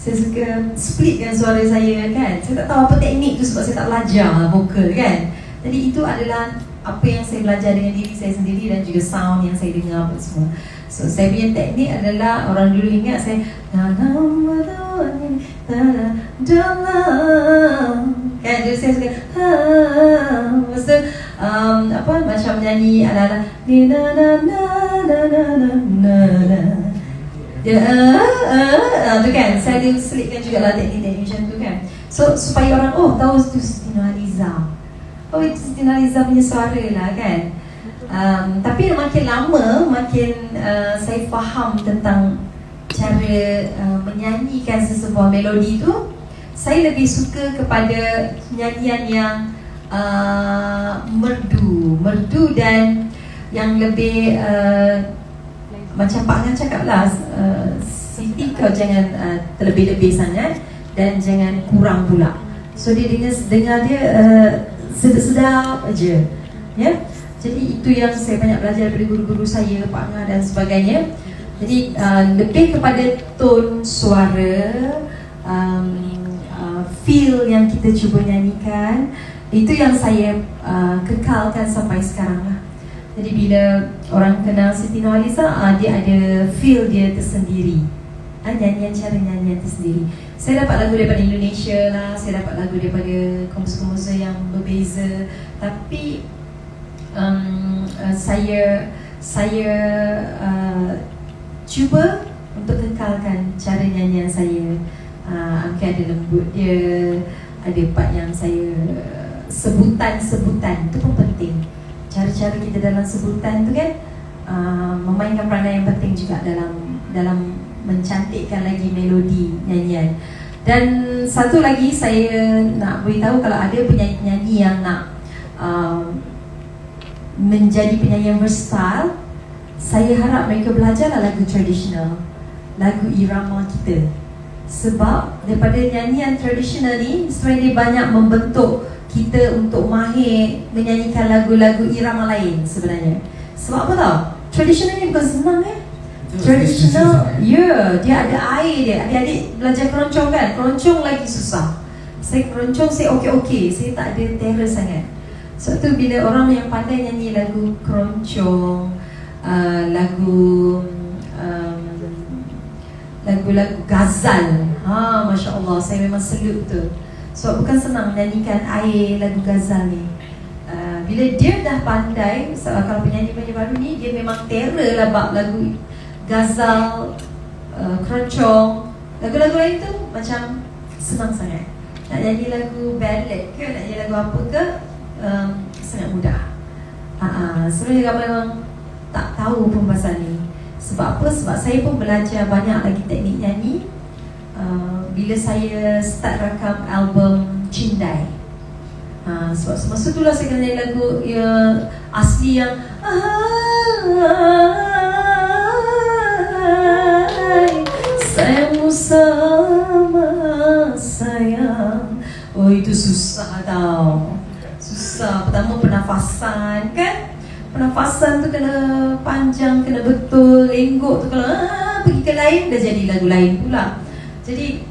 saya suka splitkan suara saya kan. Saya tak tahu apa teknik tu sebab saya tak belajar vokal kan. Jadi itu adalah apa yang saya belajar dengan diri saya sendiri dan juga sound yang saya dengar apa semua. So saya punya teknik adalah, orang dulu ingat saya kan, jadi saya suka masa macam nyanyi ala-ala tu kan, saya selitkan jugalah teknik-teknik macam tu kan. So supaya orang tahu itu Siti Nurhaliza, itu Siti Nurhaliza punya suara lah kan. Tapi makin lama makin saya faham tentang cara menyanyikan sesebuah melodi tu. Saya lebih suka kepada nyanyian yang merdu dan yang lebih macam Pak Ngan cakap lah, Siti kau jangan terlebih-lebih sangat dan jangan kurang pula. So dia dengar dia sedap-sedap aja, ya. Jadi itu yang saya banyak belajar daripada guru-guru saya, Pak Nga dan sebagainya. Jadi lebih kepada tone suara, feel yang kita cuba nyanyikan, itu yang saya kekalkan sampai sekarang lah. Jadi bila orang kenal Siti Nurhaliza, dia ada feel dia tersendiri, cara nyanyian tersendiri. Saya dapat lagu daripada Indonesia lah, saya dapat lagu daripada komposer-komposer yang berbeza. Tapi saya cuba untuk kekalkan cara nyanyian saya. Mungkin ada lembut dia, ada part yang saya sebutan-sebutan, itu pun penting. Cara-cara kita dalam sebutan tu kan memainkan peranan yang penting juga dalam mencantikkan lagi melodi nyanyian. Dan satu lagi saya nak beritahu, kalau ada penyanyi-penyanyi yang nak menjadi penyanyi yang versatile, saya harap mereka belajarlah lagu tradisional, lagu irama kita. Sebab daripada nyanyian tradisional ni sebenarnya dia banyak membentuk kita untuk mahir menyanyikan lagu-lagu irama lain sebenarnya. Sebab apa tau? Tradisional ni bukan senang Tradisional, dia ada air dia. Adik-adik belajar keroncong kan? Keroncong lagi susah. Saya keroncong, saya okey-okey. Saya tak ada terror sangat. Sebab tu bila orang yang pandai nyanyi lagu keroncong, lagu-lagu ghazal, Masya Allah, saya memang salute tu. Sebab bukan senang nyanyikan air lagu ghazal ni. Bila dia dah pandai, kalau penyanyi-penyanyi baru ni, dia memang terror lah bab lagu ghazal, keroncong. Lagu-lagu lain tu macam senang sangat. Nak nyanyi lagu ballad ke, nak nyanyi lagu apa ke, sangat mudah. Sebenarnya ramai orang tak tahu pun pasal ni. Sebab apa? Sebab saya pun belajar banyak lagi teknik nyanyi bila saya start rakam album Cindai. Sebab masa tu lah saya kena nyanyi lagu asli yang sayangmu sama sayang. Oh, itu susah tau. Susah. Pertama pernafasan kan. Pernafasan tu kena panjang, kena betul. Lenggok tu kalau pergi ke lain, dah jadi lagu lain pula. Jadi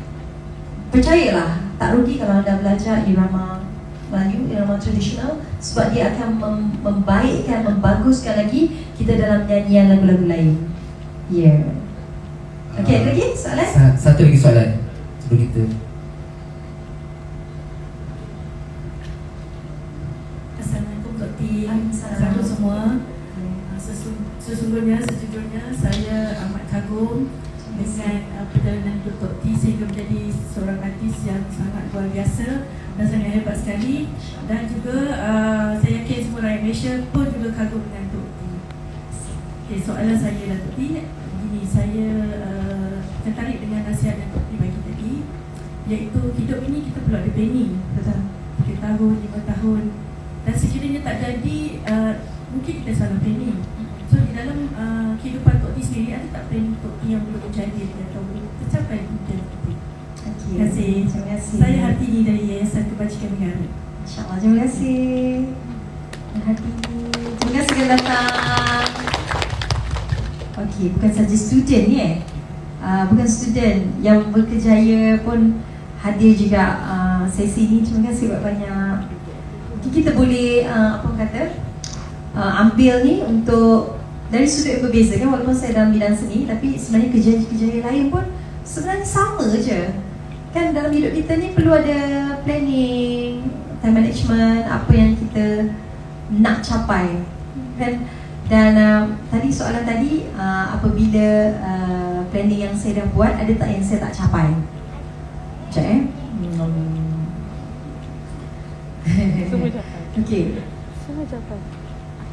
percayalah, tak rugi kalau anda belajar irama Melayu, irama tradisional. Sebab dia akan membaikkan, membaguskan lagi kita dalam nyanyian lagu-lagu lain. Ya. Okey, ada lagi soalan? Satu lagi soalan sebelum kita. Assalamualaikum Tok T. Assalamualaikum semua. Sesungguhnya, sejujurnya saya amat kagum dengan perjalanan hidup Tok T sehingga menjadi seorang artis yang sangat luar biasa dan sangat hebat sekali. Dan juga saya yakin semua rakyat Malaysia pun juga kagum dengan Tok T. Okay, soalan saya lah Tok T. Begini, saya tertarik dengan nasihat yang Tok T bagi tadi, iaitu hidup ini kita perlu ada planning. Betul. 3 tahun, 5 tahun. Dan sekiranya tak jadi, mungkin kita salah planning. So di dalam kehidupan Tok T sendiri, ada tak planning Tok T yang belum berjaya atau belum tercapai impian Tok T? Terima kasih. Terima kasih. Saya Hartini dari Yayasan Kebajikan Negara. InsyaAllah, terima kasih. Hartini, terima kasih kerana datang. Okey, bukan saja student ni bukan student yang berkejaya pun hadir juga sesi ni. Terima kasih banyak. Mungkin kita boleh ambil ni untuk dari sudut yang berbeza kan, walaupun saya dalam bidang seni, tapi sebenarnya kejayaan-kejayaan lain pun sebenarnya sama je kan. Dalam hidup kita ni perlu ada planning, time management, apa yang kita nak capai kan. Dan tadi soalan tadi, apabila planning yang saya dah buat, ada tak yang saya tak capai? Sekejap Semua capai. Okay. Semua capai.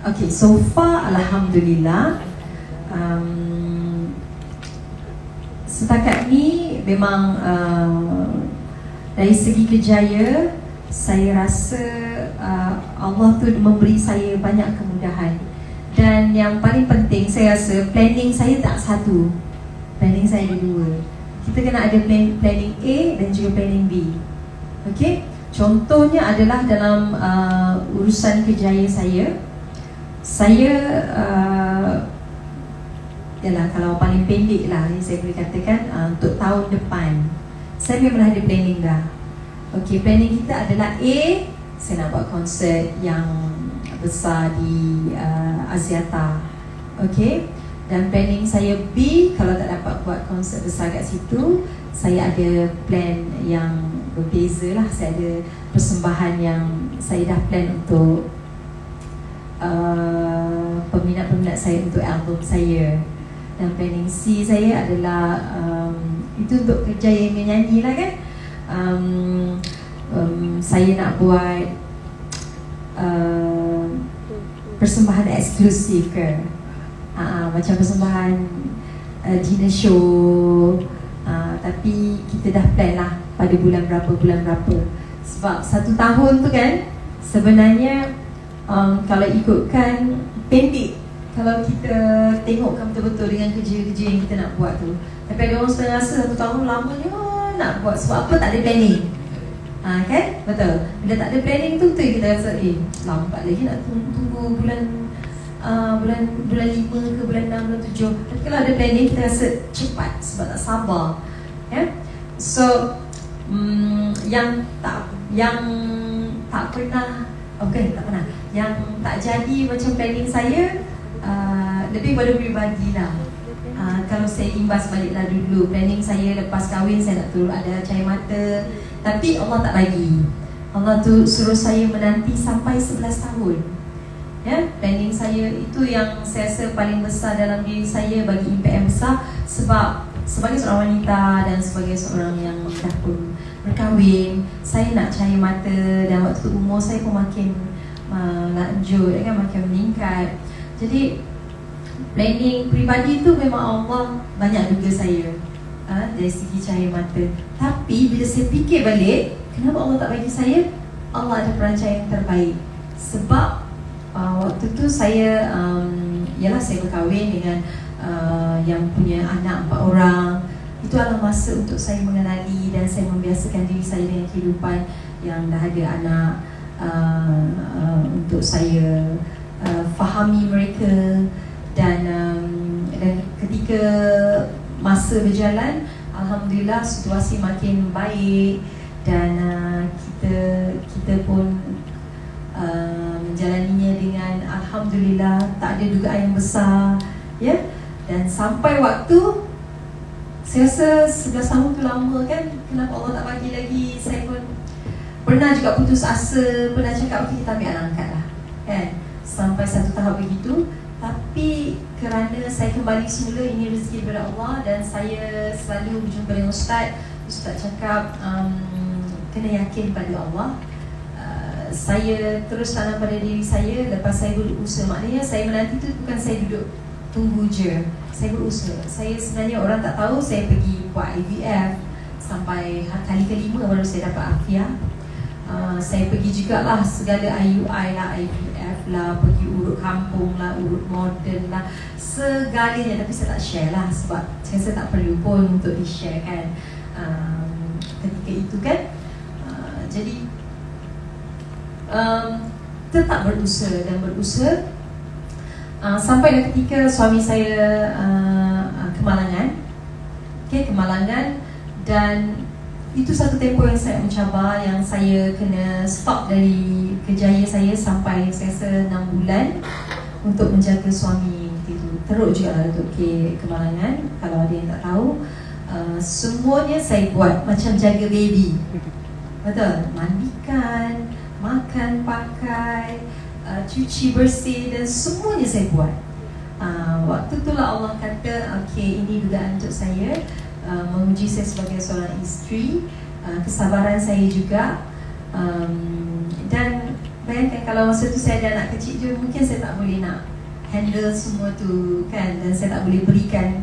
Okay, so far Alhamdulillah, setakat ni memang dari segi kejaya, saya rasa Allah tu memberi saya banyak kemudahan. Dan yang paling penting, saya rasa planning saya tak satu, planning saya ada 2. Kita kena ada planning A dan juga planning B. Okay, contohnya adalah dalam urusan kejayaan saya yalah, kalau paling pendek lah saya boleh katakan, untuk tahun depan saya memang ada planning dah. Okay, planning kita adalah A, saya nak buat konsert yang besar di Axiata. Okay, dan planning saya B, kalau tak dapat buat konsert besar kat situ, saya ada plan yang berbeza lah. Saya ada persembahan yang saya dah plan untuk peminat-peminat saya untuk album saya. Dan planning C saya adalah itu untuk kerja yang menyanyi lah kan. Saya nak buat persembahan eksklusif ke, macam persembahan dinner show, tapi kita dah plan lah pada bulan berapa. Sebab 1 tahun tu kan sebenarnya kalau ikutkan pendek kalau kita tengokkan betul-betul dengan kerja-kerja yang kita nak buat tu. Tapi ada orang setengah rasa 1 tahun lamanya nak buat. Sebab apa? Tak ada planning. Kan? Betul. Bila tak ada planning tu kita rasa lambat lagi nak tunggu bulan 5 ke bulan 6, bulan 7. Tapi kalau ada planning kita rasa cepat sebab tak sabar. Ya? So yang tak pernah, tak pernah. Yang tak jadi macam planning saya, lebih pada peribadi lah. Kalau saya imbas baliklah dulu planning saya lepas kahwin, saya nak turun ada cahaya mata, tapi Allah tak bagi. Allah tu suruh saya menanti sampai 11 tahun. Ya, planning saya itu yang saya rasa paling besar dalam diri saya, bagi impact yang besar. Sebab sebagai seorang wanita dan sebagai seorang yang dah pun berkahwin, saya nak cahaya mata, dan waktu umur saya pun makin lanjut kan, makin meningkat. Jadi planning peribadi tu memang Allah banyak duga saya dari segi cahaya mata. Tapi bila saya fikir balik, kenapa Allah tak bagi saya? Allah ada perancangan yang terbaik. Sebab waktu tu saya ialah saya berkahwin dengan yang punya anak 4 orang. Itu adalah masa untuk saya mengenali dan saya membiasakan diri saya dengan kehidupan yang dah ada anak, untuk saya fahami mereka. Dan ketika masa berjalan, alhamdulillah situasi makin baik, dan kita pun menjalaninya dengan alhamdulillah, tak ada dugaan yang besar, ya. Dan sampai waktu, saya rasa 11 tahun tu lama kan, kenapa Allah tak bagi lagi. Saya pun pernah juga putus asa, pernah cakap kita ambil anak angkat lah kan, sampai satu tahap begitu. Tapi kerana saya kembali semula, ini rezeki daripada Allah, dan saya selalu berjumpa dengan Ustaz cakap kena yakin pada Allah. Saya terus tanam pada diri saya. Lepas saya berusaha, maknanya saya menanti tu bukan saya duduk tunggu je, saya berusaha. Saya sebenarnya orang tak tahu, saya pergi buat IVF sampai kali ke-5 baru saya dapat afiah. Saya pergi jugalah segala IUI lah, IVF lah, pergi urut kampung lah, urut moden lah, segalanya. Tapi saya tak share lah sebab saya rasa tak perlu pun untuk di-share kan ketika itu kan. Jadi tetap berusaha dan berusaha sampai ketika suami saya kemalangan. Kemalangan, dan itu satu tempoh yang saya mencabar, yang saya kena stop dari kerjaya saya sampai saya rasa 6 bulan untuk menjaga suami itu. Teruk juga lah untuk kemalangan. Kalau ada yang tak tahu, semuanya saya buat macam jaga baby. Betul, mandikan, makan, pakai, cuci bersih, dan semuanya saya buat. Waktu itulah Allah kata, ini dugaan untuk saya, menguji saya sebagai seorang isteri, kesabaran saya juga. Dan bayangkan kalau masa tu saya ada anak kecil je, mungkin saya tak boleh nak handle semua tu kan, dan saya tak boleh berikan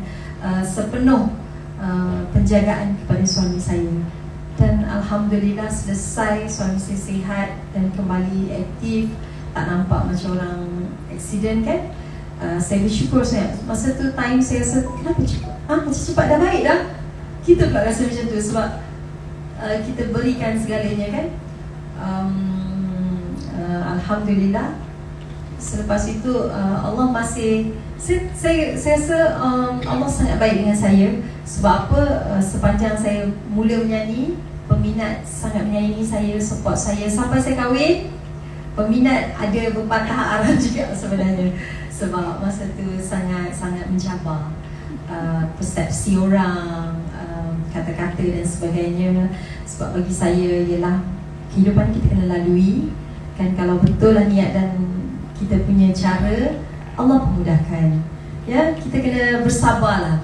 sepenuh penjagaan kepada suami saya. Dan alhamdulillah selesai, suami saya sihat dan kembali aktif, tak nampak macam orang aksiden kan. Saya bersyukur saya. Masa tu time saya rasa, kenapa cepat? Macam cepat dah baik dah. Kita pula rasa macam tu sebab kita berikan segalanya kan. Alhamdulillah. Selepas itu Allah masih, saya rasa Allah sangat baik dengan saya. Sebab apa? Sepanjang saya mula menyanyi, peminat sangat menyayangi saya, support saya sampai saya kahwin. Peminat ada berpatah arah juga sebenarnya. Sebab masa tu sangat mencabar persepsi orang, kata-kata dan sebagainya. Sebab bagi saya ialah kehidupan kita kena lalui kan. Kalau betul lah niat dan kita punya cara, Allah pemudahkan. Ya, kita kena bersabar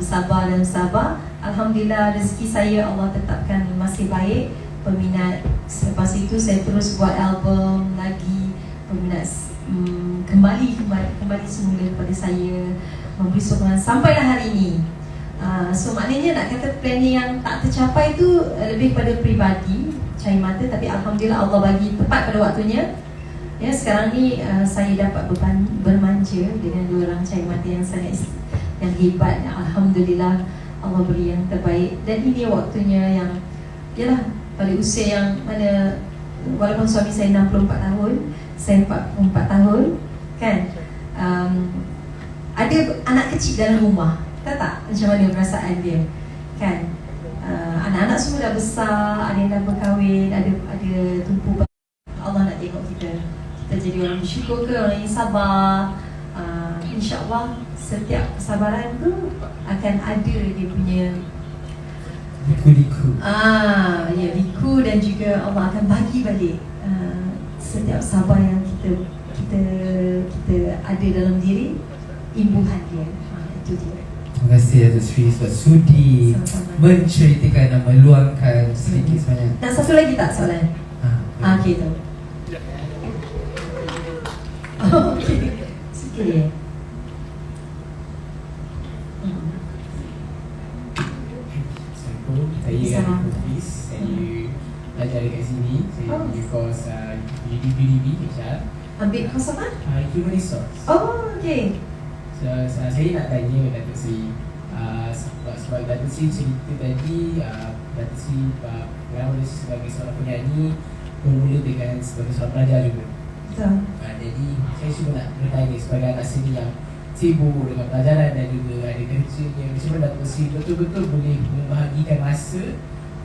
dan bersabar. Alhamdulillah rezeki saya Allah tetapkan masih baik. Peminat, selepas itu saya terus buat album lagi. Peminat kembali semula kepada saya, memberi sokongan sampailah hari ini. So maknanya nak kata planning yang tak tercapai tu lebih pada peribadi, cahaya mata, tapi Alhamdulillah Allah bagi tepat pada waktunya. Ya, sekarang ni saya dapat bermanja dengan 2 orang cahaya mata yang sangat yang hebat. Alhamdulillah Allah beri yang terbaik, dan ini waktunya yang yalah pada usia yang mana walaupun suami saya 64 tahun, saya 44 tahun kan, ada anak kecil dalam rumah. Tahu tak macam mana perasaan dia kan? Anak-anak semua dah besar, ada yang dah berkahwin, ada tumpu. Allah nak tengok kita jadi orang bersyukur ke, orang yang sabar. InsyaAllah setiap kesabaran tu akan ada dia punya liku-liku. Ya, liku, dan juga Allah akan bagi balik setiap sabar yang kita ada dalam diri, imbuhan dia. Itu dia. Terima kasih Datuk Sri sebab sudi Sama-sama. menceritakan dan meluangkan sedikit sebanyak. Dan satu lagi tak soalan? Okey tu. Okey. Sikit je. Assalamualaikum. Saya Hafiz. Saya belajar dekat sini. Saya ambil course UDB HR. Ambil course apa? Human Resource. Oh, okey. So, saya nak tanya Datuk Sri, sebab Datuk Sri cerita tadi, Datuk Sri pengalaman sebagai seorang penyanyi bermula dengan sebagai seorang pelajar juga. Betul. Jadi saya cuba nak bertanya sebagai anak seni yang sibuk dengan pelajaran dan juga ada kerjanya, macam mana Datuk Sri betul-betul boleh membahagikan masa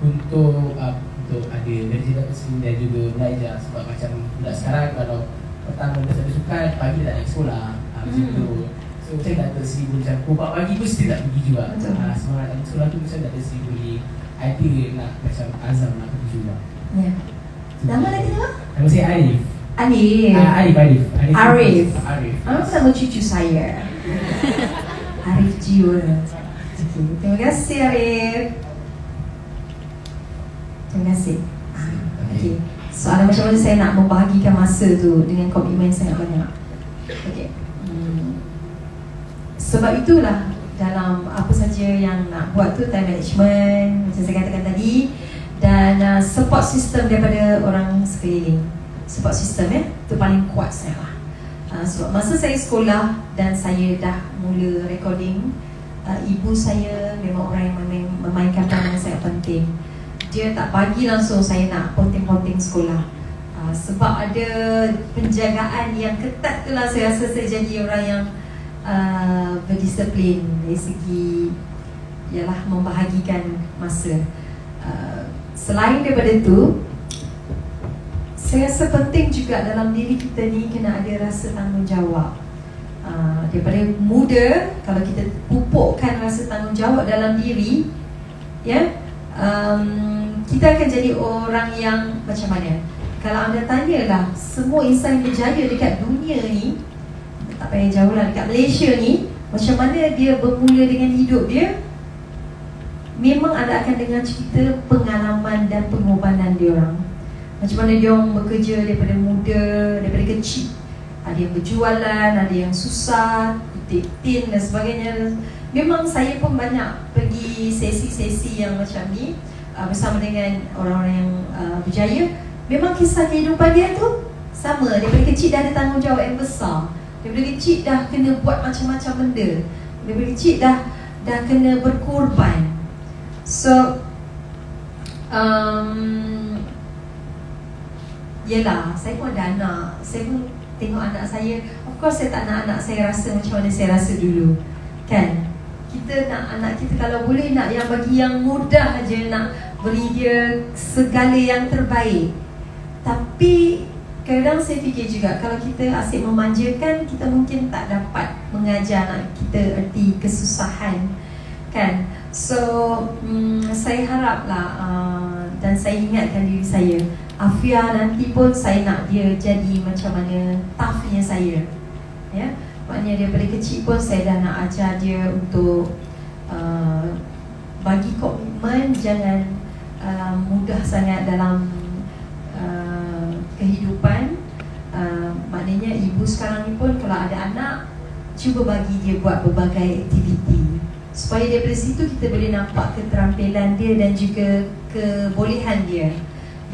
untuk ada kerja Datuk Sri dan juga belajar. Sebab macam budak sekarang kalau petang ada sukan, pagi tak naik sekolah, macam tu. So macam Datuk Sri boleh macam pukul 4 pagi pun still tak pergi juga. Semangat dalam sekolah tu macam Datuk Sri boleh ada nak macam azam nak pergi juga. Ya. Nama lagi apa? Nama saya Arif. Arif. Arif. Sama cucu saya. Arif jiwa. Okay. Terima kasih Arif. Terima kasih. Okay. Soalan macam mana saya nak membahagikan masa tu dengan komitmen sangat banyak. Okay. Sebab itulah dalam apa saja yang nak buat tu, time management macam saya katakan tadi, dan support system daripada orang sekeliling. Support system tu paling kuat saya lah. Sebab masa saya sekolah dan saya dah mula recording, ibu saya memang orang yang memainkan peranan yang sangat penting. Dia tak bagi langsung saya nak ponting-ponting sekolah. Sebab ada penjagaan yang ketat tu lah, saya rasa saya jadi orang yang berdisiplin dari segi ialah membahagikan masa. Selain daripada tu, saya rasa penting juga dalam diri kita ni kena ada rasa tanggungjawab. Daripada muda, kalau kita pupukkan rasa tanggungjawab dalam diri, ya, kita akan jadi orang yang macam mana? Kalau anda tanyalah semua insan yang berjaya dekat dunia ni, tak payah jauh lah, dekat Malaysia ni, macam mana dia bermula dengan hidup dia, memang anda akan dengar cerita pengalaman dan pengorbanan dia orang. Macam mana dia orang bekerja daripada muda, daripada kecil. Ada yang berjualan, ada yang susah, kutip tin dan sebagainya. Memang saya pun banyak pergi sesi-sesi yang macam ni bersama dengan orang-orang yang berjaya. Memang kisah kehidupan dia tu sama. Daripada kecil dah ada tanggungjawab yang besar. Daripada kecil dah kena buat macam-macam benda. Daripada kecil dah kena berkorban. So yelah, saya pun ada anak. Saya pun tengok anak saya. Of course saya tak nak anak saya rasa macam mana saya rasa dulu, kan? Kita nak anak kita kalau boleh nak yang bagi yang mudah aja, nak beri dia segala yang terbaik. Tapi kadang saya fikir juga, kalau kita asyik memanjakan, kita mungkin tak dapat mengajar anak kita erti kesusahan, kan? So saya haraplah dan saya ingatkan diri saya, Afia nanti pun saya nak dia jadi macam mana toughnya saya, ya. Maknanya daripada kecil pun saya dah nak ajar dia untuk bagi komitmen, jangan mudah sangat dalam kehidupan. Maknanya ibu sekarang ni pun kalau ada anak, cuba bagi dia buat berbagai aktiviti supaya daripada situ kita boleh nampak keterampilan dia dan juga kebolehan dia.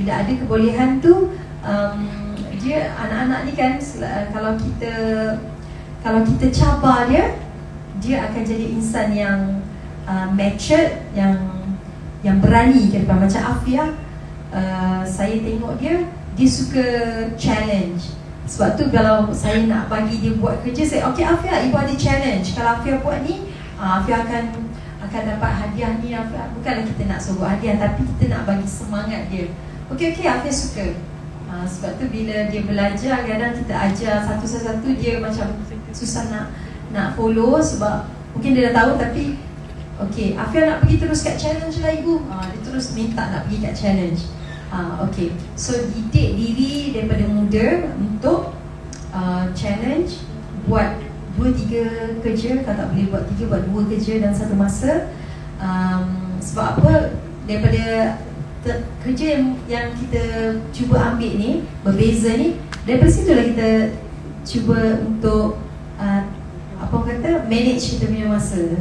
Bila ada kebolehan tu, dia anak-anak ni kan, kalau kita cabar dia, dia akan jadi insan yang matured, yang berani ke depan. Macam Afia, saya tengok dia suka challenge. Sebab tu kalau saya nak bagi dia buat kerja, saya okey Afia, ibu ada challenge. Kalau Afia buat ni, Afia akan dapat hadiah ni. Afia, bukanlah kita nak suruh hadiah, tapi kita nak bagi semangat dia. Okey, Afia suka. Sebab tu bila dia belajar, kadang kita ajar satu-satu, dia macam susah nak follow sebab mungkin dia dah tahu, tapi okey, Afia nak pergi terus kat challenge lah ibu. Dia terus minta nak pergi kat challenge. Okey, so didik diri daripada muda untuk challenge, buat 2-3 kerja. Kalau tak boleh buat 3, buat 2 kerja dalam satu masa. Sebab apa? Daripada kerja yang kita cuba ambil ni, berbeza ni, daripada situlah kita cuba untuk manage kita punya masa.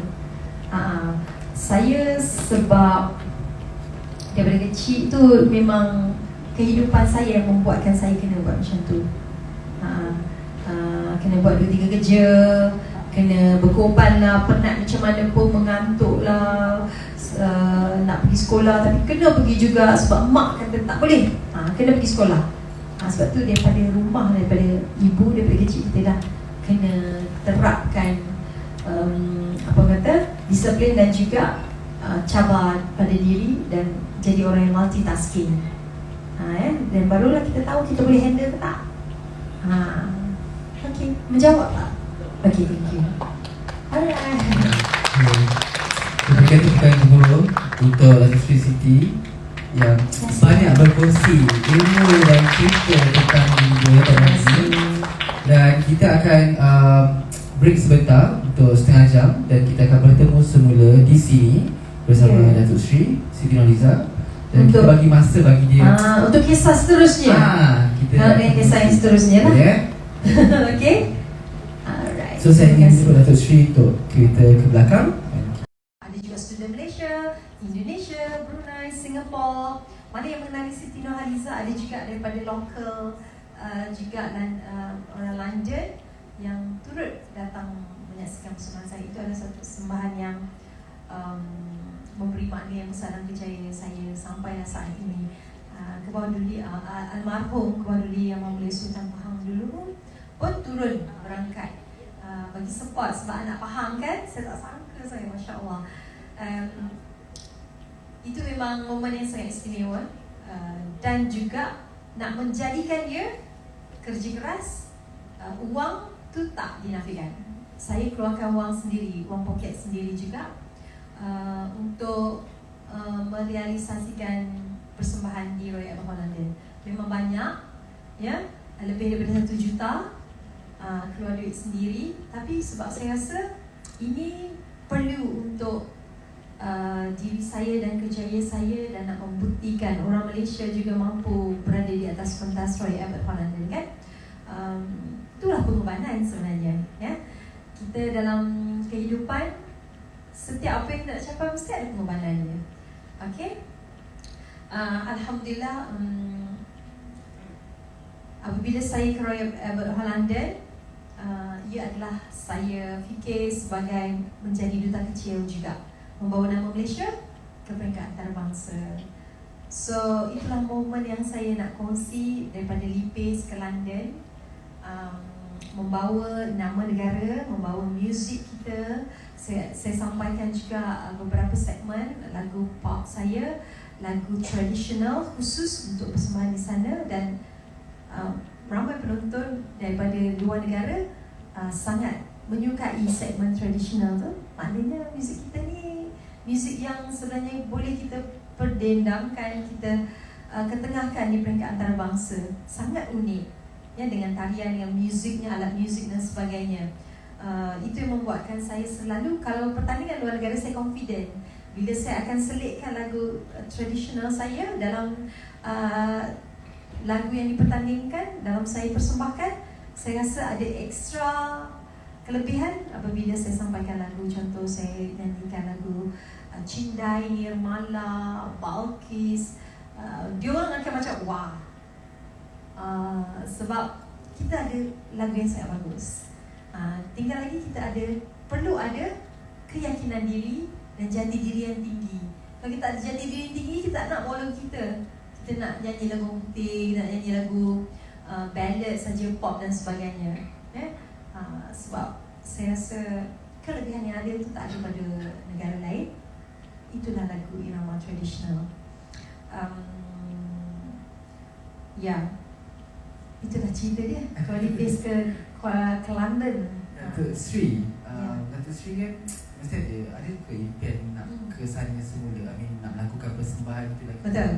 Saya sebab daripada kecil tu memang kehidupan saya yang membuatkan saya kena buat macam tu. Kena buat 2-3 kerja, kena berkorban lah, penat macam mana pun, mengantuk lah, nak pergi sekolah tapi kena pergi juga sebab mak kata tak boleh, kena pergi sekolah. Sebab tu daripada rumah, daripada ibu, daripada kecil kita dah kena terapkan disiplin dan juga cabar pada diri dan jadi orang yang multitasking. Dan barulah kita tahu kita boleh handle ke tak. Okey, menjawab tak? Okey, thank you. Alright. Kita tekan dulu untuk Datuk Siti yang banyak berkongsi ilmu dan cerita tentang media pada hari ini. Dan kita akan break sebentar untuk setengah jam dan kita akan bertemu semula di sini bersama Datuk Siti Nurhaliza. Dan untuk, kita bagi masa bagi dia untuk kisah seterusnya. Kita kisah yang seterusnya lah. Okay. Alright. So saya ingin sebut Datuk Sri untuk kita ke belakang. Ada juga student Malaysia, Indonesia, Brunei, Singapore. Mana yang mengenali Siti Nurhaliza. Ada juga daripada local juga dan orang London yang turut datang menyaksikan persembahan saya. Itu adalah satu persembahan yang memberi makna yang besar dalam kejayaan saya sampai saat ini. Kebawah Duli, almarhum Kebawah Duli Yang Maha Mulia Sultan Pahang dulu pun turun berangkat bagi support sebab anak Pahang kan. Saya tak sangka saya, Masya Allah. Itu memang momen yang sangat istimewa dan juga nak menjadikan dia kerja keras, wang tu tak dinafikan. Saya keluarkan wang sendiri, wang poket sendiri juga untuk merealisasikan persembahan di Royal Albert Hall London. Memang banyak, ya, lebih daripada 1 juta keluar duit sendiri. Tapi sebab saya rasa ini perlu untuk diri saya dan kerjaya saya dan nak membuktikan orang Malaysia juga mampu berada di atas pentas Royal Albert Hall London, kan? Itulah pengorbanan sebenarnya, ya. Kita dalam kehidupan, setiap apa yang kita nak capai mesti ada pengorbanannya. Okey? Alhamdulillah, apabila saya ke Royal Albert Hall London, ia adalah saya fikir sebagai menjadi duta kecil juga, membawa nama Malaysia ke peringkat antarabangsa. So itulah momen yang saya nak kongsi daripada Lipis ke London, membawa nama negara, membawa muzik kita. Saya sampaikan juga beberapa segmen lagu pop saya, lagu tradisional khusus untuk persembahan di sana, dan ramai penonton daripada luar negara sangat menyukai segmen tradisional tu. Maknanya muzik kita ni muzik yang sebenarnya boleh kita perdendamkan, kita ketengahkan di peringkat antarabangsa. Sangat unik, ya, dengan tarian, dengan muziknya, alat muzik dan sebagainya. Itu yang membuatkan saya selalu, kalau pertandingan luar negara, saya confident bila saya akan selitkan lagu tradisional saya dalam lagu yang dipertandingkan, dalam saya persembahkan. Saya rasa ada ekstra kelebihan apabila saya sampaikan lagu. Contoh, saya nyanyikan lagu Cindai, Nirmala, Balkis, dia orang akan macam wah, sebab kita ada lagu yang sangat bagus. Tinggal lagi kita perlu ada keyakinan diri dan jati diri yang tinggi. Kalau kita ada jati diri yang tinggi, kita nak bawa lagu kita nak nyanyi lagu putih, nak nyanyi lagu ballad saja, pop dan sebagainya. Sebab saya rasa kelebihan yang ada itu tak ada pada negara lain. Itulah lagu irama tradisional. Itulah cerita dia. Kalau di base ke London, Datuk Sri, Datuk Sri kan mesti ada ke impian nak ke sana semula, nak melakukan persembahan itu lagi. Betul.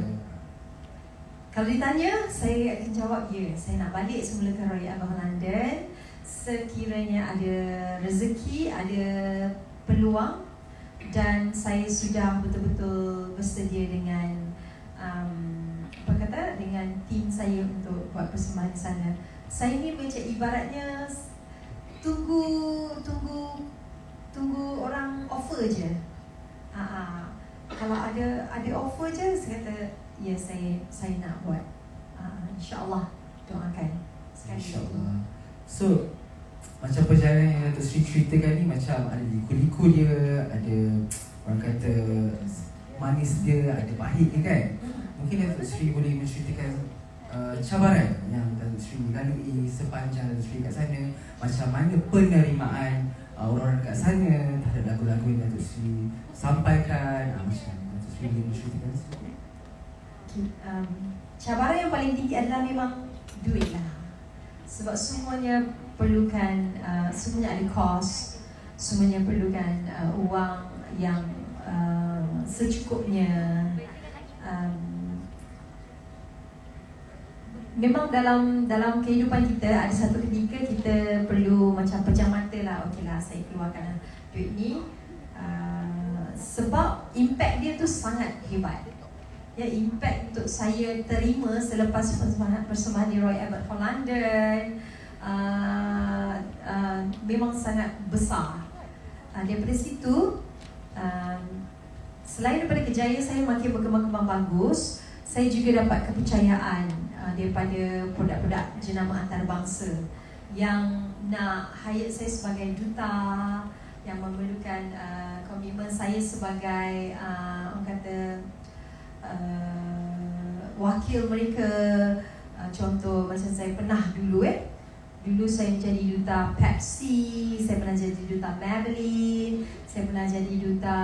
Kalau ditanya, saya akan jawab ya. Saya nak balik semula ke Royal Albert Hall London sekiranya ada rezeki, ada peluang, dan saya sudah betul-betul bersedia dengan dengan tim saya untuk buat persembahan di sana. Saya ni macam ibaratnya tunggu orang offer je. Kalau ada offer je, saya kata ya, saya nak buat. InsyaAllah, doakan sekali. InsyaAllah. So, macam perjalanan yang Datuk Sri ceritakan ni, macam ada liku-liku dia, ada orang kata manis dia, ada pahit dia kan. Mungkin Datuk Sri boleh menceritakan cabaran yang Datuk Sri lalui sepanjang Datuk Sri kat sana. Macam mana penerimaan orang-orang kat sana terhadap lagu-lagu yang Datuk Sri sampaikan. Macam Datuk Sri boleh menceritakan sedikit. Cabaran yang paling tinggi adalah memang duit lah. Sebab semuanya perlukan, semuanya ada kos, semuanya perlukan uang yang secukupnya. Memang dalam kehidupan kita ada satu ketika kita perlu macam pejam mata lah. Okeylah, saya keluarkan duit ni, sebab impact dia tu sangat hebat. Ya, impact untuk saya terima selepas persembahan di Royal Albert Hall London memang sangat besar. Daripada situ, selain daripada kejayaan saya makin berkembang-kembang bagus, saya juga dapat kepercayaan daripada produk-produk jenama antarabangsa yang nak hire saya sebagai duta, yang memerlukan komitmen saya sebagai orang kata wakil mereka. Contoh macam saya pernah dulu saya menjadi duta Pepsi, saya pernah jadi duta Maybelline, saya pernah jadi duta